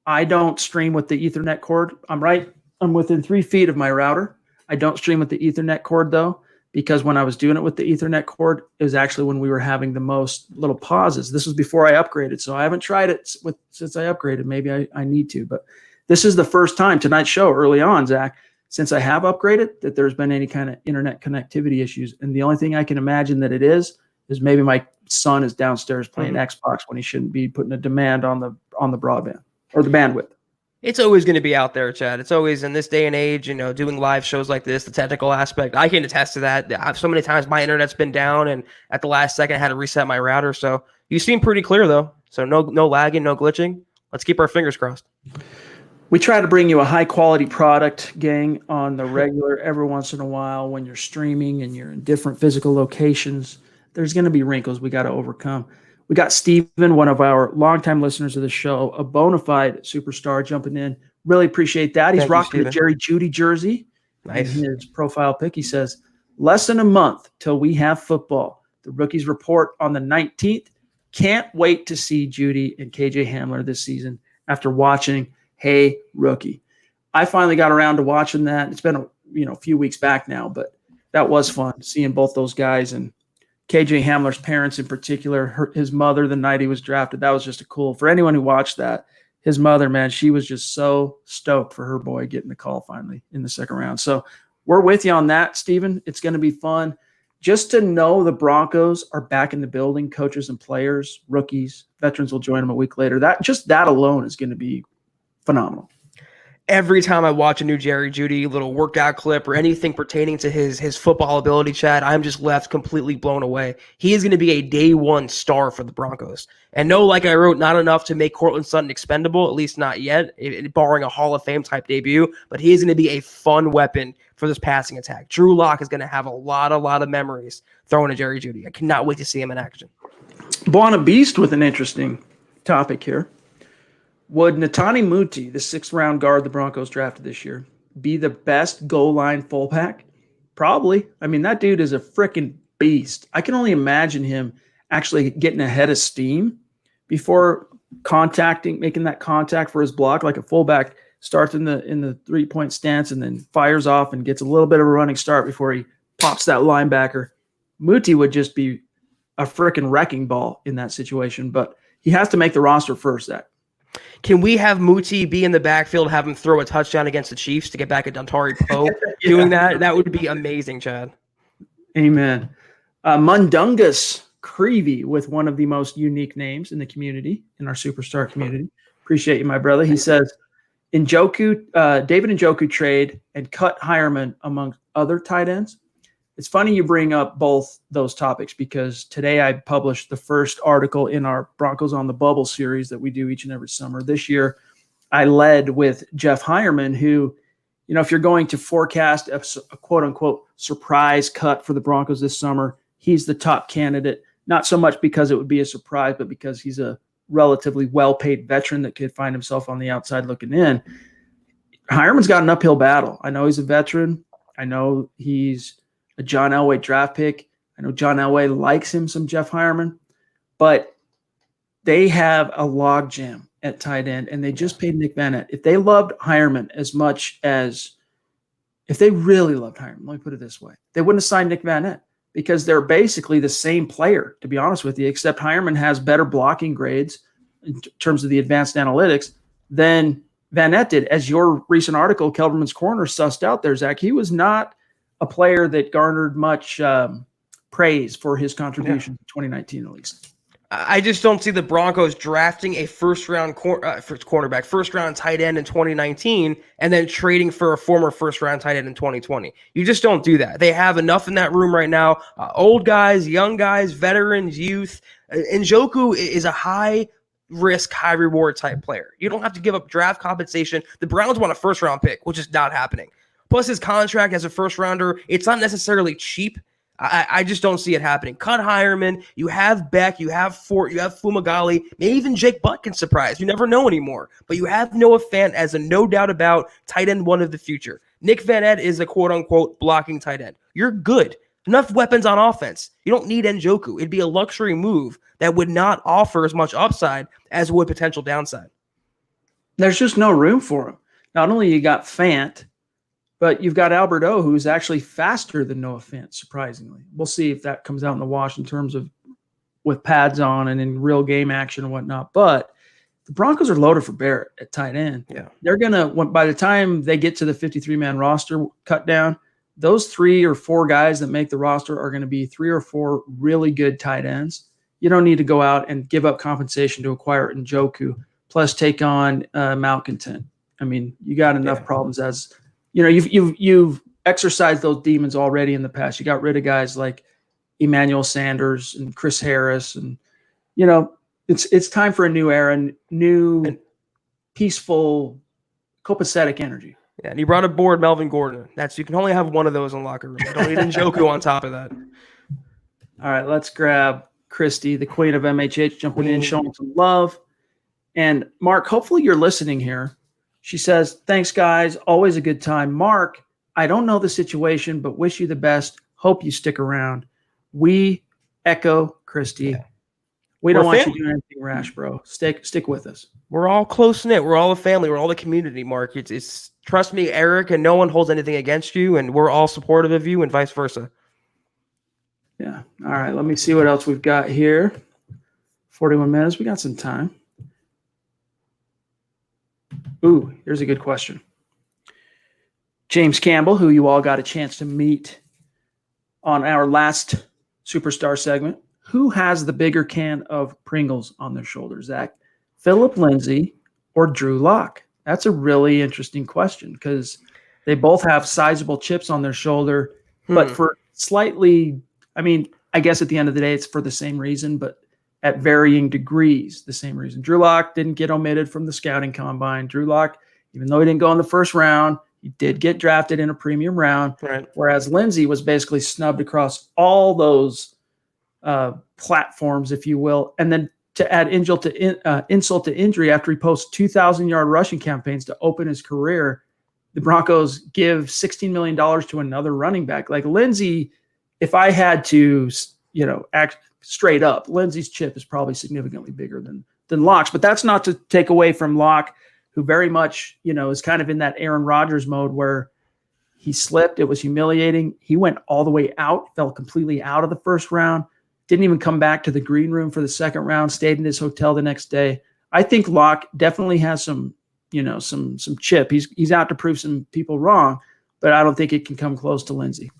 I don't stream with the Ethernet cord. I'm within 3 feet of my router. I don't stream with the Ethernet cord, though, because when I was doing it with the Ethernet cord, it was actually when we were having the most little pauses. This was before I upgraded, so I haven't tried it since I upgraded. Maybe I need to, but this is the first time tonight's show early on, Zach, since I have upgraded, that there's been any kind of internet connectivity issues. And the only thing I can imagine that it is maybe my son is downstairs playing Xbox when he shouldn't be putting a demand on the broadband or the bandwidth. It's always going to be out there, Chad. It's always in this day and age, doing live shows like this, the technical aspect. I can attest to that. So many times my internet's been down, and at the last second I had to reset my router. So you seem pretty clear, though. So no lagging, no glitching. Let's keep our fingers crossed. We try to bring you a high-quality product, gang, on the regular every once in a while when you're streaming and you're in different physical locations. There's going to be wrinkles we got to overcome. We got Steven, one of our longtime listeners of the show, a bona fide superstar, jumping in. Really appreciate that. He's rocking the Jerry Jeudy jersey. Nice. In his profile pic, he says, less than a month till we have football. The rookies report on the 19th. Can't wait to see Jeudy and KJ Hamler this season after watching Hey Rookie. I finally got around to watching that. It's been a few weeks back now, but that was fun seeing both those guys, and KJ Hamler's parents in particular, his mother the night he was drafted. That was just a cool. For anyone who watched that, his mother, man, she was just so stoked for her boy getting the call finally in the second round. So we're with you on that, Steven. It's going to be fun. Just to know the Broncos are back in the building, coaches and players, rookies, veterans will join them a week later. That alone is going to be phenomenal. Every time I watch a new Jerry Jeudy little workout clip or anything pertaining to his football ability, Chad, I'm just left completely blown away. He is going to be a day one star for the Broncos. And no, like I wrote, not enough to make Courtland Sutton expendable, at least not yet, barring a Hall of Fame type debut, but he is going to be a fun weapon for this passing attack. Drew Lock is going to have a lot of memories throwing to Jerry Jeudy. I cannot wait to see him in action. Buona Beast with an interesting topic here. Would Netani Muti, the 6th-round guard the Broncos drafted this year, be the best goal line fullback? Probably. I mean, that dude is a freaking beast. I can only imagine him actually getting ahead of steam before making that contact for his block. Like a fullback starts in the 3-point stance and then fires off and gets a little bit of a running start before he pops that linebacker. Muti would just be a freaking wrecking ball in that situation, but he has to make the roster first, Zach. Can we have Muti be in the backfield, have him throw a touchdown against the Chiefs to get back at Dontari Poe doing that? That would be amazing, Chad. Amen. Mundungus Creevy with one of the most unique names in the community, in our superstar community. Appreciate you, my brother. He says, David Njoku trade and cut Hireman among other tight ends. It's funny you bring up both those topics because today I published the first article in our Broncos on the Bubble series that we do each and every summer. This year, I led with Jeff Hireman, who, if you're going to forecast a quote-unquote surprise cut for the Broncos this summer, he's the top candidate, not so much because it would be a surprise, but because he's a relatively well-paid veteran that could find himself on the outside looking in. Hireman's got an uphill battle. I know he's a veteran. I know he's a John Elway draft pick. I know John Elway likes him some Jeff Hireman, but they have a logjam at tight end, and they just paid Nick Vannett. If they loved Hireman as much as – if they really loved Hireman, let me put it this way, they wouldn't have signed Nick Vannett because they're basically the same player, to be honest with you, except Hireman has better blocking grades in terms of the advanced analytics than Vannett did. As your recent article, Kelberman's Corner, sussed out there, Zach, he was not – a player that garnered much praise for his contribution in 2019, at least. I just don't see the Broncos drafting a first-round cornerback, first-round tight end in 2019, and then trading for a former first-round tight end in 2020. You just don't do that. They have enough in that room right now. Old guys, young guys, veterans, youth. Njoku is a high risk, high reward type player. You don't have to give up draft compensation. The Browns want a first round pick, which is not happening. Plus his contract as a first rounder, it's not necessarily cheap. I just don't see it happening. Cut Hireman, you have Beck, you have Fort, you have Fumagalli, maybe even Jake Butt can surprise. You never know anymore. But you have Noah Fant as a no doubt about tight end one of the future. Nick Van Ed is a quote unquote blocking tight end. You're good. Enough weapons on offense. You don't need Njoku. It'd be a luxury move that would not offer as much upside as would potential downside. There's just no room for him. Not only you got Fant, but you've got Albert O, who's actually faster than Noah Fant, surprisingly. We'll see if that comes out in the wash in terms of with pads on and in real game action and whatnot. But the Broncos are loaded for bear at tight end. Yeah. They're going to, by the time they get to the 53-man roster cut down, those 3 or 4 guys that make the roster are going to be 3 or 4 really good tight ends. You don't need to go out and give up compensation to acquire Njoku, plus take on malcontent. I mean, you got enough problems as – you've exercised those demons already in the past. You got rid of guys like Emmanuel Sanders and Chris Harris, and it's time for a new era, new peaceful, copacetic energy. Yeah, and he brought aboard Melvin Gordon. You can only have one of those in the locker room. You don't need Njoku on top of that. All right, let's grab Christy, the queen of MHH, jumping in, showing some love. And Mark, hopefully you're listening here. She says, thanks, guys. Always a good time. Mark, I don't know the situation, but wish you the best. Hope you stick around. We echo Christy. Yeah. We don't want you to do anything rash, bro. Stick with us. We're all close-knit. We're all a family. We're all a community, Mark. It's trust me, Eric, and no one holds anything against you, and we're all supportive of you and vice versa. Yeah. All right, let me see what else we've got here. 41 minutes. We got some time. Ooh, here's a good question. James Campbell, who you all got a chance to meet on our last Superstar segment. Who has the bigger can of Pringles on their shoulders, Zach? Philip Lindsay or Drew Lock? That's a really interesting question because they both have sizable chips on their shoulder, but for slightly, I guess at the end of the day, it's for the same reason, but at varying degrees, the same reason. Drew Lock didn't get omitted from the scouting combine. Drew Lock, even though he didn't go in the first round, he did get drafted in a premium round, right. Whereas Lindsay was basically snubbed across all those platforms, if you will. And then to add insult to injury, after he posts 2,000-yard rushing campaigns to open his career, the Broncos give $16 million to another running back. Like Lindsay, if I had to, act straight up, Lindsay's chip is probably significantly bigger than Locke's. But that's not to take away from Locke, who very much, is kind of in that Aaron Rodgers mode where he slipped. It was humiliating. He went all the way out, fell completely out of the first round, didn't even come back to the green room for the second round, stayed in his hotel the next day. I think Locke definitely has some chip. He's out to prove some people wrong, but I don't think it can come close to Lindsay.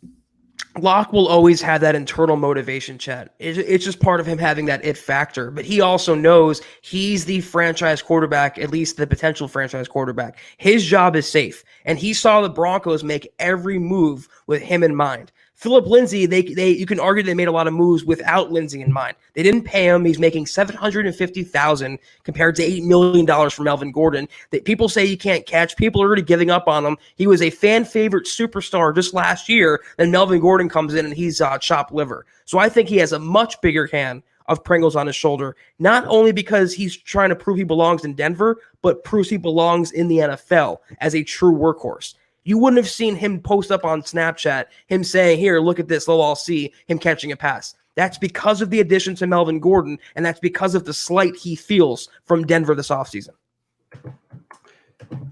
Locke will always have that internal motivation, Chad. It's just part of him having that it factor. But he also knows he's the franchise quarterback, at least the potential franchise quarterback. His job is safe. And he saw the Broncos make every move with him in mind. Philip Lindsay, you can argue they made a lot of moves without Lindsay in mind. They didn't pay him. He's making $750,000 compared to $8 million from Melvin Gordon. That people say he can't catch. People are already giving up on him. He was a fan favorite superstar just last year. Then Melvin Gordon comes in and he's chopped liver. So I think he has a much bigger can of Pringles on his shoulder, not only because he's trying to prove he belongs in Denver, but proves he belongs in the NFL as a true workhorse. You wouldn't have seen him post up on Snapchat, him saying, here, look at this, they'll all see him catching a pass. That's because of the addition to Melvin Gordon, and that's because of the slight he feels from Denver this offseason.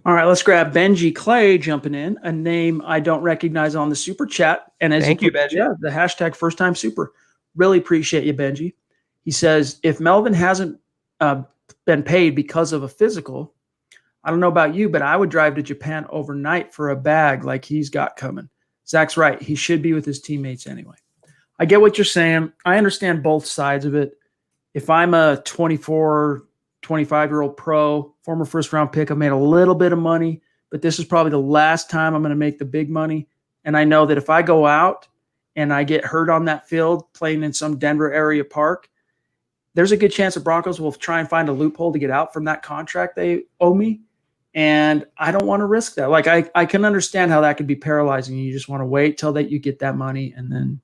All right, let's grab Benji Clay jumping in, a name I don't recognize on the super chat. And as Thank you, Benji. Yeah, the hashtag first time super. Really appreciate you, Benji. He says, if Melvin hasn't been paid because of a physical, I don't know about you, but I would drive to Japan overnight for a bag like he's got coming. Zach's right. He should be with his teammates anyway. I get what you're saying. I understand both sides of it. If I'm a 24, 25-year-old pro, former first-round pick, I've made a little bit of money, but this is probably the last time I'm going to make the big money. And I know that if I go out and I get hurt on that field playing in some Denver area park, there's a good chance the Broncos will try and find a loophole to get out from that contract they owe me. And I don't want to risk that. Like I can understand how that could be paralyzing. You just want to wait till that you get that money and then,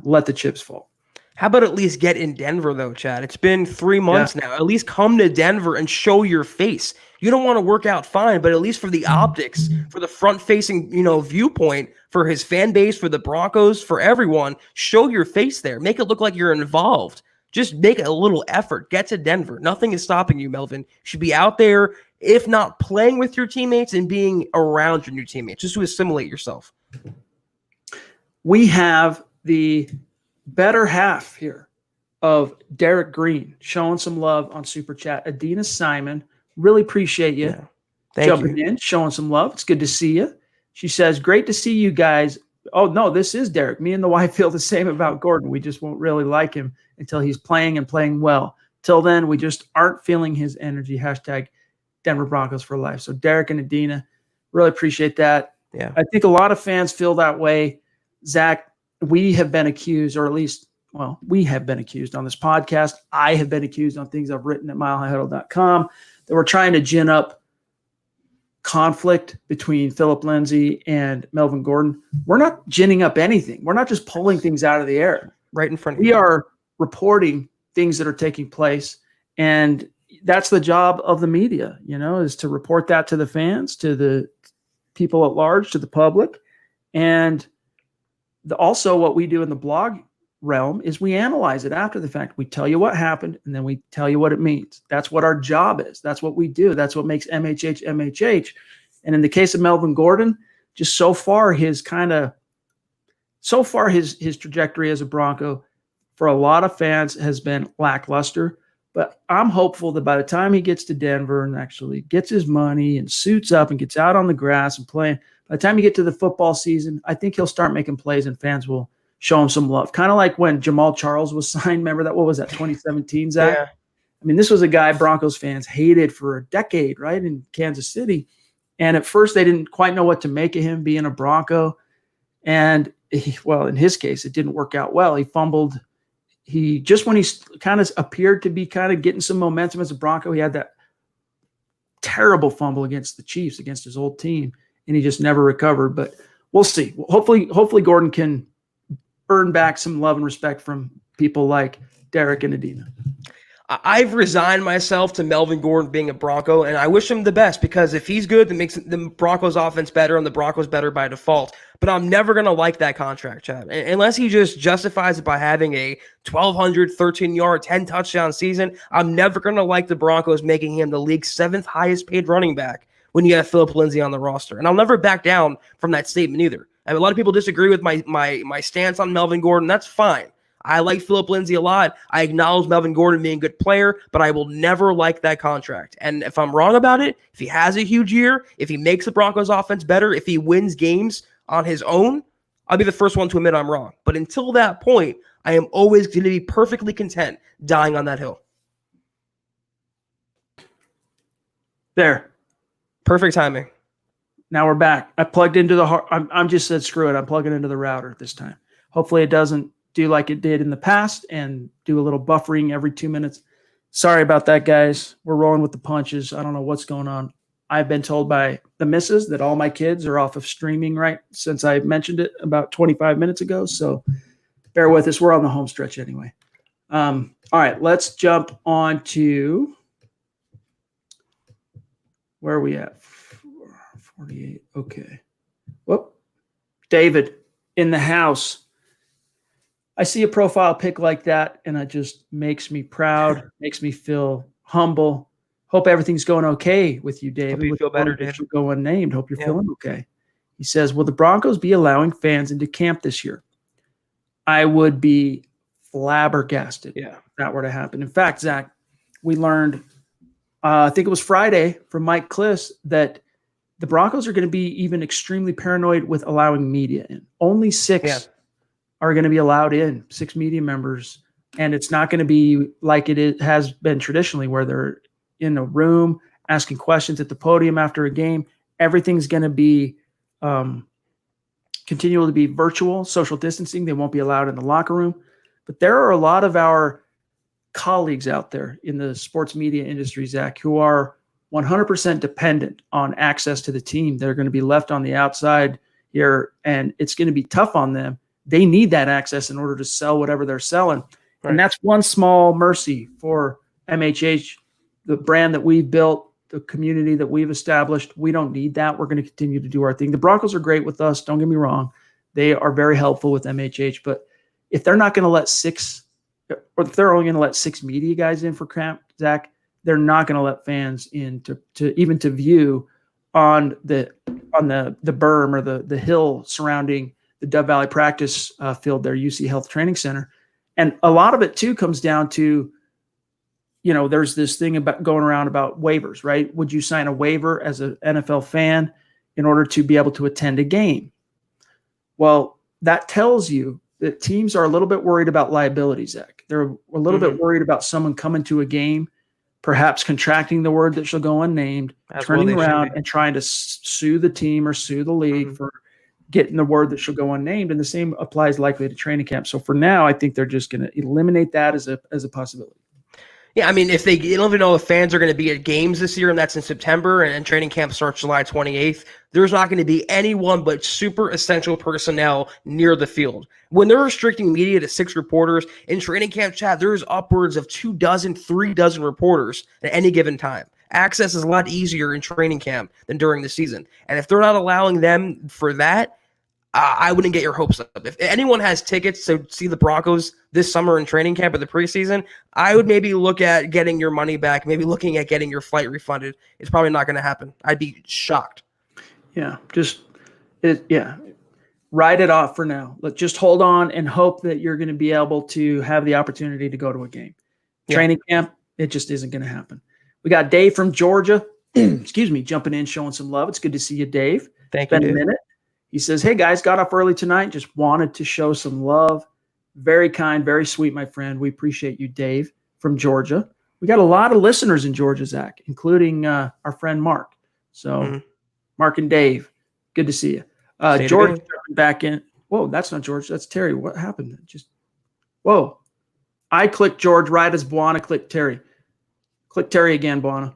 let the chips fall. How about at least get in Denver, though, Chad? It's been 3 months now. At least come to Denver and show your face. You don't want to work out fine, but at least for the optics, for the front-facing, viewpoint, for his fan base, for the Broncos, for everyone, show your face there. Make it look like you're involved. Just make a little effort. Get to Denver. Nothing is stopping you, Melvin. You should be out there, if not playing with your teammates and being around your new teammates, just to assimilate yourself. We have the better half here of Derek Green showing some love on Super Chat. Adina Simon, really appreciate you jumping in, showing some love. It's good to see you. She says, great to see you guys. Oh, no, this is Derek. Me and the wife feel the same about Gordon. We just won't really like him until he's playing and playing well. Till then, we just aren't feeling his energy. Hashtag Denver Broncos for life. So Derek and Adina, really appreciate that. Yeah, I think a lot of fans feel that way. Zach, we have been accused, or at least, we have been accused on this podcast. I have been accused on things I've written at milehighhuddle.com that we're trying to gin up conflict between Philip Lindsay and Melvin Gordon. We're not ginning up anything. We're not just pulling things out of the air. Right in front of you. We are reporting things that are taking place. And that's the job of the media, is to report that to the fans, to the people at large, to the public. And also what we do in the blog realm is we analyze it after the fact. We tell you what happened, and then we tell you what it means. That's what our job is. That's what we do. That's what makes MHH MHH. And in the case of Melvin Gordon, just so far his trajectory as a Bronco for a lot of fans has been lackluster. But I'm hopeful that by the time he gets to Denver and actually gets his money and suits up and gets out on the grass and playing, by the time you get to the football season, I think he'll start making plays and fans will show him some love. Kind of like when Jamal Charles was signed. Remember that? What was that, 2017, Zach? Yeah. I mean, this was a guy Broncos fans hated for a decade, right, in Kansas City. And at first they didn't quite know what to make of him being a Bronco. And, in his case, it didn't work out well. He fumbled. Just when he kind of appeared to be kind of getting some momentum as a Bronco, he had that terrible fumble against the Chiefs, against his old team. And he just never recovered. But we'll see. Hopefully Gordon can earn back some love and respect from people like Derek and Adina. I've resigned myself to Melvin Gordon being a Bronco, and I wish him the best because if he's good, that makes the Broncos offense better and the Broncos better by default. But I'm never going to like that contract, Chad, unless he just justifies it by having a 1,200, 13-yard, 10-touchdown season. I'm never going to like the Broncos making him the league's 7th highest paid running back when you have Philip Lindsay on the roster. And I'll never back down from that statement either. I mean, a lot of people disagree with my stance on Melvin Gordon. That's fine. I like Philip Lindsay a lot. I acknowledge Melvin Gordon being a good player, but I will never like that contract. And if I'm wrong about it, if he has a huge year, if he makes the Broncos offense better, if he wins games on his own, I'll be the first one to admit I'm wrong. But until that point, I am always going to be perfectly content dying on that hill. There. Perfect timing. Now we're back. I plugged into the I'm just said, screw it. I'm plugging into the router this time. Hopefully it doesn't do like it did in the past and do a little buffering every 2 minutes. Sorry about that, guys. We're rolling with the punches. I don't know what's going on. I've been told by the missus that all my kids are off of streaming right since I mentioned it about 25 minutes ago. So bear with us. We're on the home stretch anyway. All right, let's jump on to where are we at? 48. Okay. Whoop. David in the house. I see a profile pic like that, and it just makes me proud, makes me feel humble. Hope everything's going okay with you, David. Hope you feel better, David. You go unnamed. Hope you're feeling okay. He says, will the Broncos be allowing fans into camp this year? I would be flabbergasted if that were to happen. In fact, Zach, we learned, I think it was Friday from Mike Kliss, that the Broncos are going to be even extremely paranoid with allowing media in. Only 6 are going to be allowed in, 6 media members. And it's not going to be like has been traditionally where they're in a room asking questions at the podium after a game. Everything's going to be continue to be virtual, social distancing. They won't be allowed in the locker room. But there are a lot of our colleagues out there in the sports media industry, Zach, who are 100% dependent on access to the team. They're going to be left on the outside here, and it's going to be tough on them. They need that access in order to sell whatever they're selling. Right. And that's one small mercy for MHH, the brand that we've built, the community that we've established. We don't need that. We're going to continue to do our thing. The Broncos are great with us. Don't get me wrong. They are very helpful with MHH. But if they're not going to let or if they're only going to let 6 media guys in for camp, Zach, they're not going to let fans in to view on the berm or the hill surrounding the Dove Valley practice field, their UC Health Training Center. And a lot of it too comes down to, there's this thing about going around about waivers, right? Would you sign a waiver as an NFL fan in order to be able to attend a game? Well, that tells you that teams are a little bit worried about liability, Zach. They're a little bit worried about someone coming to a game, perhaps contracting the word that shall go unnamed, turning around and trying to sue the team or sue the league for getting the word that shall go unnamed. And the same applies likely to training camp. So for now, I think they're just going to eliminate that as a possibility. Yeah, I mean, if they don't even know if fans are going to be at games this year, and that's in September, and training camp starts July 28th, there's not going to be anyone but super essential personnel near the field. When they're restricting media to 6 reporters, in training camp, Chad, there's upwards of 2 dozen, 3 dozen reporters at any given time. Access is a lot easier in training camp than during the season. And if they're not allowing them for that, I wouldn't get your hopes up. If anyone has tickets to see the Broncos this summer in training camp or the preseason, I would maybe look at getting your money back, maybe looking at getting your flight refunded. It's probably not going to happen. I'd be shocked. Yeah, ride it off for now. Let's just hold on and hope that you're going to be able to have the opportunity to go to a game. Training camp, it just isn't going to happen. We got Dave from Georgia, jumping in, showing some love. It's good to see you, Dave. Thank you, Dave. A minute. He says, hey, guys, got off early tonight. Just wanted to show some love. Very kind, very sweet, my friend. We appreciate you, Dave, from Georgia. We got a lot of listeners in Georgia, Zach, including our friend Mark. So Mark and Dave, good to see you. George jumping back in. Whoa, that's not George. That's Terry. What happened? Whoa. I clicked George right as Buana clicked Terry. Click Terry again, Buana.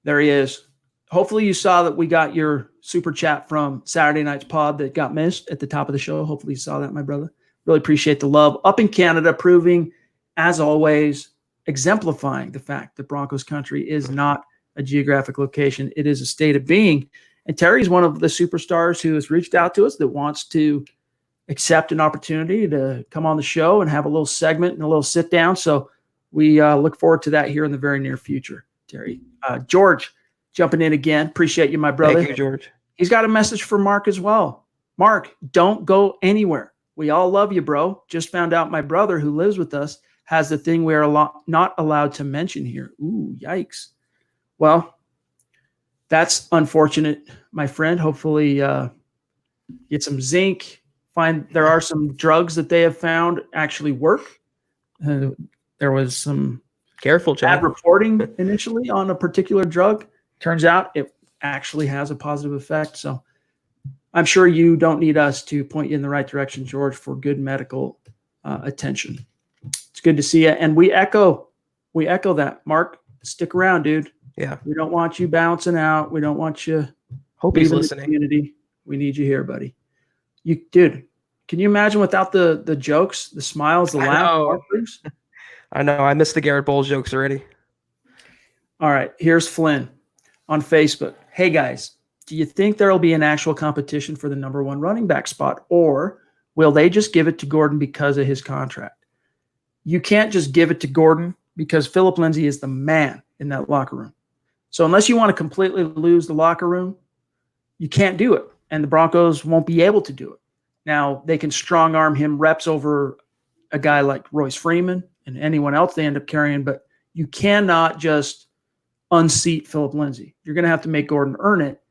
There he is. Hopefully you saw that we got your super chat from Saturday night's pod that got missed at the top of the show. Hopefully you saw that, my brother. Really appreciate the love. Up in Canada, proving, as always, exemplifying the fact that Broncos country is not a geographic location. It is a state of being. And Terry's one of the superstars who has reached out to us that wants to accept an opportunity to come on the show and have a little segment and a little sit down. So we look forward to that here in the very near future, Terry. George, jumping in again. Appreciate you, my brother. Thank you, George. He's got a message for Mark as well. Mark, don't go anywhere. We all love you, bro. Just found out my brother who lives with us has the thing we are not allowed to mention here. Ooh, yikes. Well, that's unfortunate, my friend. Hopefully get some zinc. There are some drugs that they have found actually work. There was some bad reporting initially on a particular drug. Turns out it actually has a positive effect. So I'm sure you don't need us to point you in the right direction, George, for good medical attention. It's good to see you. And we echo that. Mark, stick around, dude. Yeah. We don't want you bouncing out. We don't want you Hope he's listening. Community. We need you here, buddy. Dude, can you imagine without the jokes, the smiles, the laughs? I know. I missed the Garrett Bowles jokes already. All right. Here's Flynn on Facebook. Hey, guys, do you think there will be an actual competition for the number 1 running back spot, or will they just give it to Gordon because of his contract? You can't just give it to Gordon because Philip Lindsay is the man in that locker room. So unless you want to completely lose the locker room, you can't do it, and the Broncos won't be able to do it. Now, they can strong-arm him reps over a guy like Royce Freeman and anyone else they end up carrying, but you cannot just unseat Philip Lindsay. You're going to have to make Gordon earn it.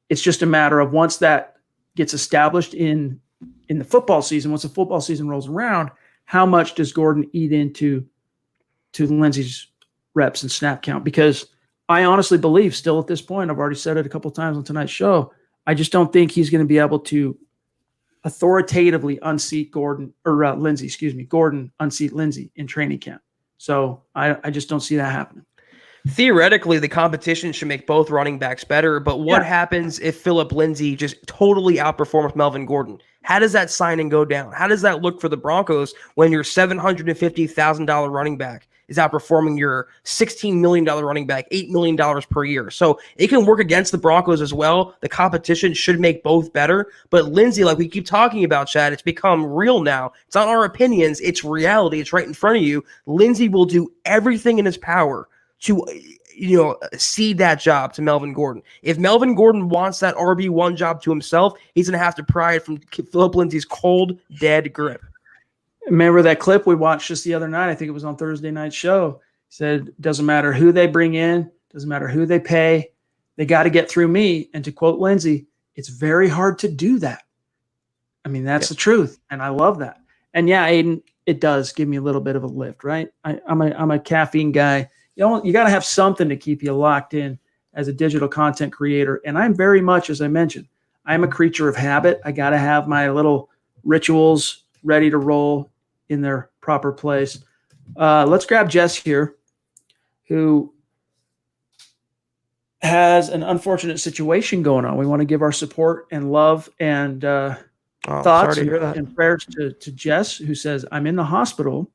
It's just a matter of once that gets established in the football season, once the football season rolls around, how much does Gordon eat into Lindsay's reps and snap count? Because I honestly believe still at this point, I've already said it a couple of times on tonight's show, I just don't think he's going to be able to authoritatively unseat Gordon or Lindsay, Gordon unseat Lindsay in training camp. So I just don't see that happening. Theoretically, the competition should make both running backs better, but what happens if Phillip Lindsay just totally outperforms Melvin Gordon? How does that signing go down? How does that look for the Broncos when your $750,000 running back is outperforming your $16 million running back, $8 million per year? So it can work against the Broncos as well. The competition should make both better. But Lindsay, like we keep talking about, Chad, it's become real now. It's not our opinions. It's reality. It's right in front of you. Lindsay will do everything in his power to, cede that job to Melvin Gordon. If Melvin Gordon wants that RB1 job to himself, he's going to have to pry it from Phillip Lindsay's cold, dead grip. Remember that clip we watched just the other night? I think it was on Thursday night show. He said, doesn't matter who they bring in, doesn't matter who they pay, they got to get through me. And to quote Lindsay, it's very hard to do that. I mean, that's the truth. And I love that. And yeah, Aiden, it does give me a little bit of a lift, right? I'm a caffeine guy. You got to have something to keep you locked in as a digital content creator. And I'm very much, as I mentioned, I'm a creature of habit. I got to have my little rituals ready to roll in their proper place. Let's grab Jess here, who has an unfortunate situation going on. We want to give our support and love and thoughts and prayers to Jess, who says, I'm in the hospital.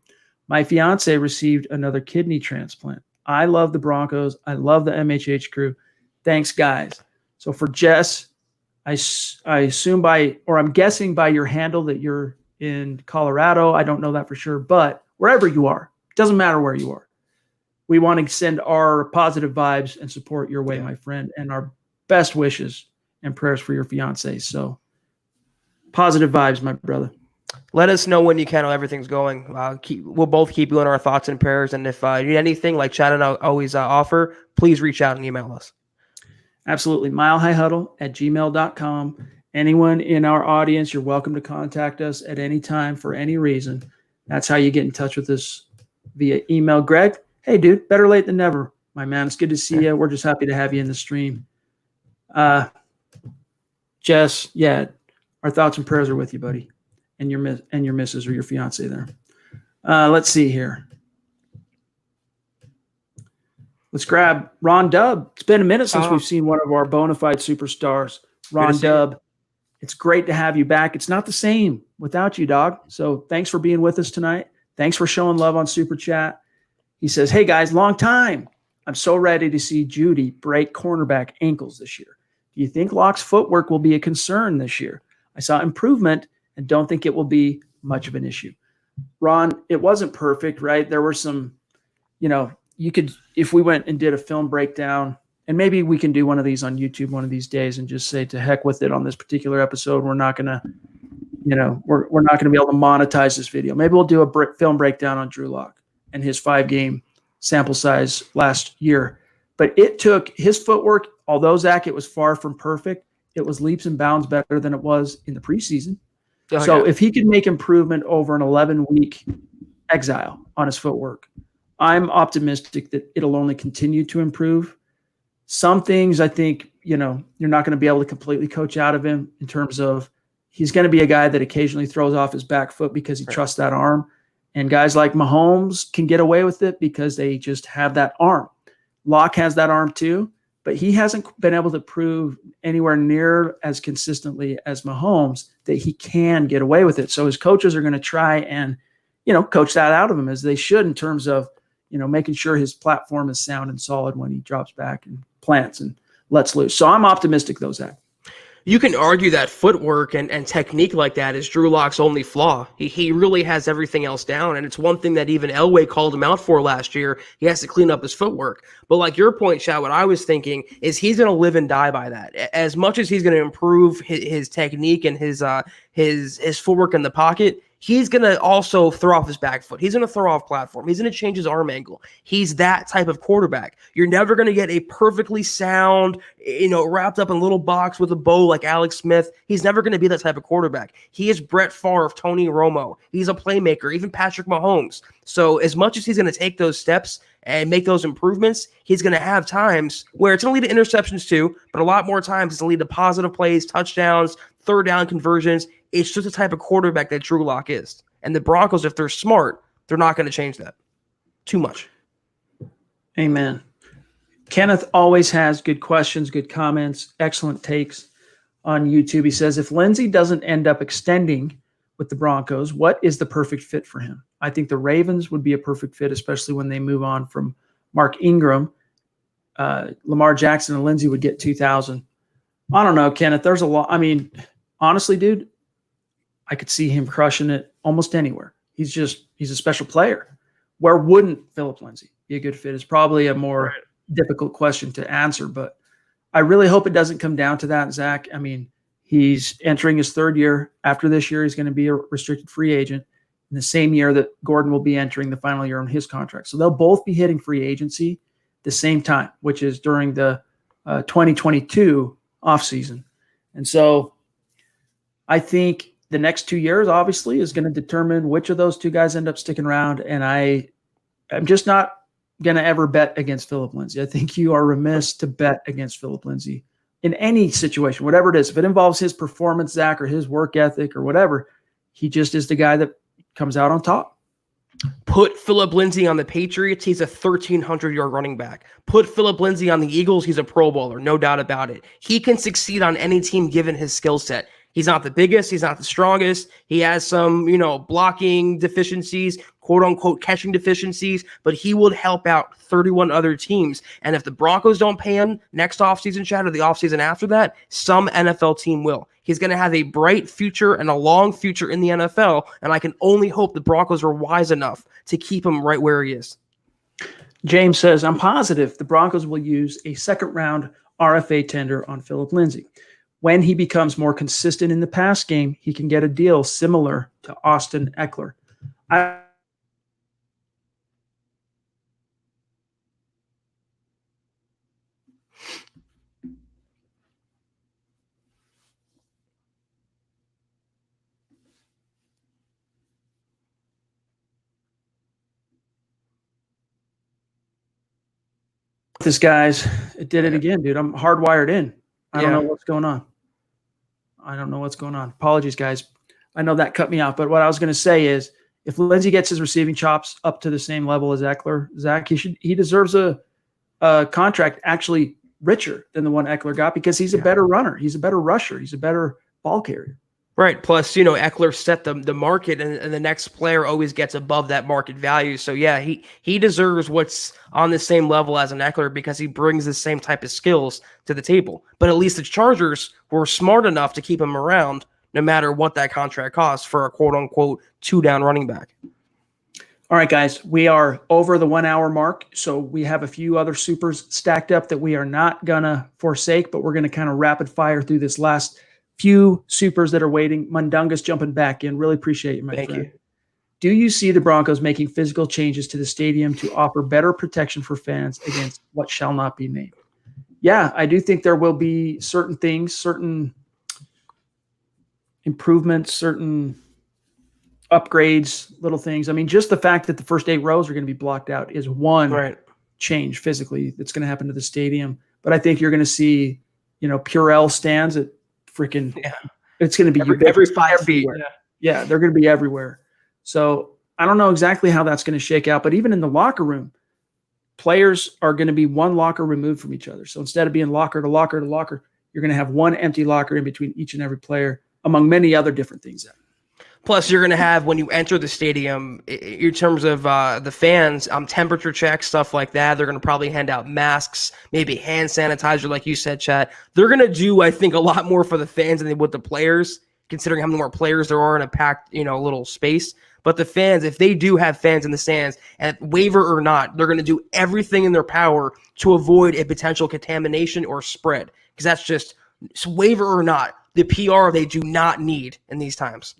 My fiance received another kidney transplant. I love the Broncos. I love the MHH crew. Thanks, guys. So for Jess, I assume I'm guessing by your handle that you're in Colorado. I don't know that for sure, but wherever you are, doesn't matter where you are. We want to send our positive vibes and support your way, my friend, and our best wishes and prayers for your fiance. So positive vibes, my brother. Let us know when you can how everything's going. We'll both keep you in our thoughts and prayers. And if you need anything like Chad and I always offer, please reach out and email us. Absolutely. milehighhuddle@gmail.com. Anyone in our audience, you're welcome to contact us at any time for any reason. That's how you get in touch with us via email. Greg, hey, dude, better late than never, my man. It's good to see you. We're just happy to have you in the stream. Jess, our thoughts and prayers are with you, buddy. And your missus or your fiance there. Let's see here. Let's grab Ron Dubb. It's been a minute since we've seen one of our bona fide superstars. Ron Dubb, it's great to have you back. It's not the same without you, dog. So thanks for being with us tonight. Thanks for showing love on Super Chat. He says, hey, guys, long time. I'm so ready to see Judy break cornerback ankles this year. Do you think Locke's footwork will be a concern this year? I saw improvement and don't think it will be much of an issue. Ron, it wasn't perfect, right? There were some, you could, if we went and did a film breakdown, and maybe we can do one of these on YouTube one of these days and just say to heck with it on this particular episode. We're not going to, we're not going to be able to monetize this video. Maybe we'll do a film breakdown on Drew Lock and his 5-game sample size last year. But it took his footwork, although, Zach, it was far from perfect. It was leaps and bounds better than it was in the preseason. So if he can make improvement over an 11-week exile on his footwork, I'm optimistic that it'll only continue to improve. Some things I think, you're not going to be able to completely coach out of him in terms of he's going to be a guy that occasionally throws off his back foot because he trusts that arm. And guys like Mahomes can get away with it because they just have that arm. Locke has that arm too, but he hasn't been able to prove anywhere near as consistently as Mahomes that he can get away with it. So his coaches are going to try and, coach that out of him as they should in terms of, making sure his platform is sound and solid when he drops back and plants and lets loose. So I'm optimistic, though, Zach. You can argue that footwork and technique like that is Drew Lock's only flaw. He really has everything else down, and it's one thing that even Elway called him out for last year. He has to clean up his footwork. But like your point, Chad, what I was thinking is he's going to live and die by that. As much as he's going to improve his technique and his footwork in the pocket, he's going to also throw off his back foot. He's going to throw off platform. He's going to change his arm angle. He's that type of quarterback. You're never going to get a perfectly sound, wrapped up in a little box with a bow like Alex Smith. He's never going to be that type of quarterback. He is Brett Favre, Tony Romo. He's a playmaker, even Patrick Mahomes. So as much as he's going to take those steps and make those improvements, he's going to have times where it's going to lead to interceptions too, but a lot more times it's going to lead to positive plays, touchdowns, third down conversions. It's just the type of quarterback that Drew Lock is. And the Broncos, if they're smart, they're not going to change that too much. Amen. Kenneth always has good questions, good comments, excellent takes on YouTube. He says, if Lindsay doesn't end up extending with the Broncos, what is the perfect fit for him? I think the Ravens would be a perfect fit, especially when they move on from Mark Ingram. Lamar Jackson and Lindsay would get 2,000. I don't know, Kenneth. There's a lot. I mean, honestly, dude, I could see him crushing it almost anywhere. He's a special player. Where wouldn't Philip Lindsay be a good fit is probably a more difficult question to answer, but I really hope it doesn't come down to that, Zach. I mean, he's entering his third year. After this year, he's going to be a restricted free agent in the same year that Gordon will be entering the final year on his contract. So they'll both be hitting free agency the same time, which is during the 2022 offseason. And so I think the next 2 years, obviously, is going to determine which of those two guys end up sticking around. And I'm just not going to ever bet against Philip Lindsay. I think you are remiss to bet against Philip Lindsay in any situation, whatever it is. If it involves his performance, Zach, or his work ethic or whatever, he just is the guy that comes out on top. Put Philip Lindsay on the Patriots, he's a 1,300-yard running back. Put Philip Lindsay on the Eagles, he's a Pro Bowler, no doubt about it. He can succeed on any team given his skill set. He's not the biggest. He's not the strongest. He has some, blocking deficiencies, quote unquote catching deficiencies, but he would help out 31 other teams. And if the Broncos don't pay him next offseason, Chad, or the offseason after that, some NFL team will. He's going to have a bright future and a long future in the NFL. And I can only hope the Broncos are wise enough to keep him right where he is. James says, I'm positive the Broncos will use a second-round RFA tender on Philip Lindsay. When he becomes more consistent in the pass game, he can get a deal similar to Austin Eckler. This guy's, it did it again, dude. I'm hardwired in. I don't know what's going on. Apologies, guys. I know that cut me off. But what I was going to say is, if Lindsay gets his receiving chops up to the same level as Eckler, Zach, he deserves a contract actually richer than the one Eckler got because he's a better runner. He's a better rusher. He's a better ball carrier. Right. Plus, Eckler set the market, and the next player always gets above that market value. So, yeah, he deserves what's on the same level as an Eckler because he brings the same type of skills to the table. But at least the Chargers were smart enough to keep him around no matter what that contract costs for a quote-unquote two-down running back. All right, guys, we are over the 1 hour mark. So we have a few other supers stacked up that we are not going to forsake, but we're going to kind of rapid fire through this last few supers that are waiting. Mundungus jumping back in. Really appreciate you, my friend. Thank you. Do you see the Broncos making physical changes to the stadium to offer better protection for fans against what shall not be named? Yeah, I do think there will be certain things, certain improvements, certain upgrades, little things. I mean, just the fact that the first 8 rows are going to be blocked out is one change physically that's going to happen to the stadium. But I think you're going to see, Purell stands at freaking, it's going to be every 5 feet. Yeah, they're going to be everywhere. So I don't know exactly how that's going to shake out, but even in the locker room, players are going to be one locker removed from each other. So instead of being locker to locker to locker, you're going to have one empty locker in between each and every player, among many other different things. Plus, you're going to have, when you enter the stadium, in terms of the fans, temperature checks, stuff like that. They're going to probably hand out masks, maybe hand sanitizer, like you said, Chat. They're going to do, I think, a lot more for the fans than they would the players, considering how many more players there are in a packed, little space. But the fans, if they do have fans in the stands, and waiver or not, they're going to do everything in their power to avoid a potential contamination or spread. Because that's just, waiver or not, the PR they do not need in these times.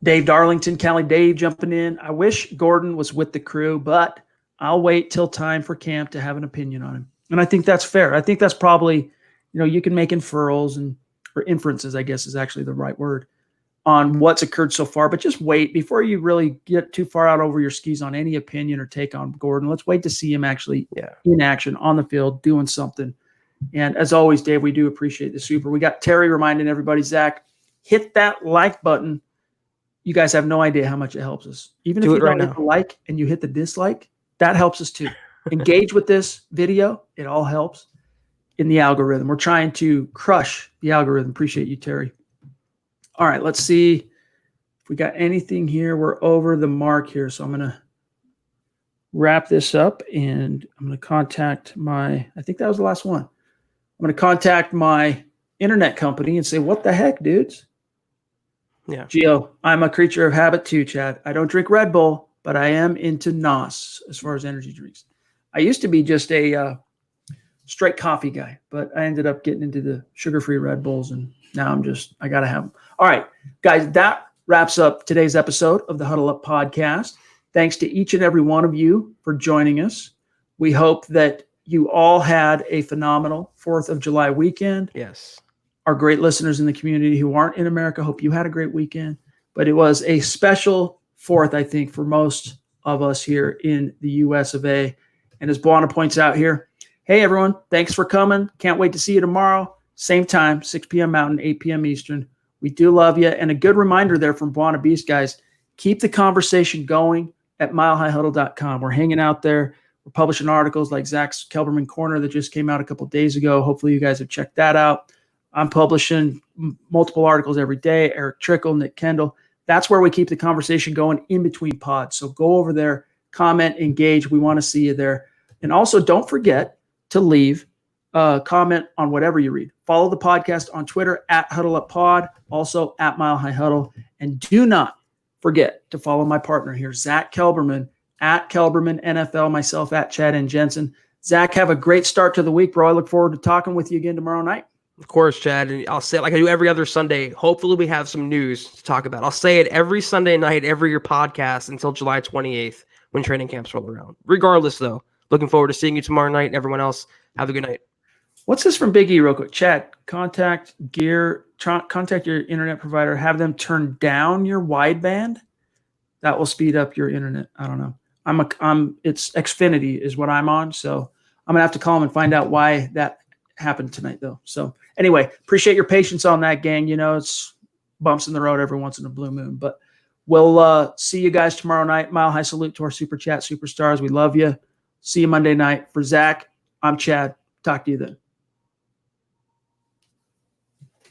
Dave Darlington, Cali Dave jumping in. I wish Gordon was with the crew, but I'll wait till time for camp to have an opinion on him. And I think that's fair. I think that's probably, you can make inferrals or inferences, I guess is actually the right word, on what's occurred so far. But just wait before you really get too far out over your skis on any opinion or take on Gordon. Let's wait to see him actually in action on the field doing something. And as always, Dave, we do appreciate the super. We got Terry reminding everybody, Zach, hit that like button. You guys have no idea how much it helps us. Even if Do you it right don't hit now. the like and you hit the dislike, that helps us too. Engage with this video. It all helps in the algorithm. We're trying to crush the algorithm. Appreciate you, Terry. All right, let's see if we got anything here. We're over the mark here, so I'm going to wrap this up, and I'm going to contact I think that was the last one. I'm going to contact my internet company and say, what the heck, dudes? Yeah. Gio, I'm a creature of habit too, Chad. I don't drink Red Bull, but I am into NOS as far as energy drinks. I used to be just a straight coffee guy, but I ended up getting into the sugar-free Red Bulls, and now I got to have them. All right, guys, that wraps up today's episode of the Huddle Up podcast. Thanks to each and every one of you for joining us. We hope that you all had a phenomenal 4th of July weekend. Yes. Our great listeners in the community who aren't in America, hope you had a great weekend. But it was a special 4th, I think, for most of us here in the US of A. And as Buana points out here, hey, everyone, thanks for coming. Can't wait to see you tomorrow. Same time, 6 p.m. Mountain, 8 p.m. Eastern. We do love you. And a good reminder there from Buana Beast, guys, keep the conversation going at milehighhuddle.com. We're hanging out there. We're publishing articles like Zack's Kelberman Corner that just came out a couple of days ago. Hopefully you guys have checked that out. I'm publishing multiple articles every day. Eric Trickle, Nick Kendall. That's where we keep the conversation going in between pods. So go over there, comment, engage. We want to see you there. And also don't forget to leave a comment on whatever you read. Follow the podcast on Twitter at HuddleUpPod, also at Mile High Huddle. And do not forget to follow my partner here, Zack Kelberman, at Kelberman NFL, myself at Chad and Jensen. Zack, have a great start to the week, bro. I look forward to talking with you again tomorrow night. Of course, Chad. And I'll say it like I do every other Sunday. Hopefully we have some news to talk about. I'll say it every Sunday night, every year podcast until July 28th when training camps roll around. Regardless, though, looking forward to seeing you tomorrow night. And everyone else, have a good night. What's this from Big E real quick? Chad, contact your internet provider. Have them turn down your wideband. That will speed up your internet. I don't know. It's Xfinity is what I'm on. So I'm going to have to call them and find out why that happened tonight though. So anyway, appreciate your patience on that, gang. You know, it's bumps in the road every once in a blue moon, but we'll see you guys tomorrow night. Mile High salute to our Super Chat superstars. We love you. See you Monday night. For Zack, I'm Chad. Talk to you then.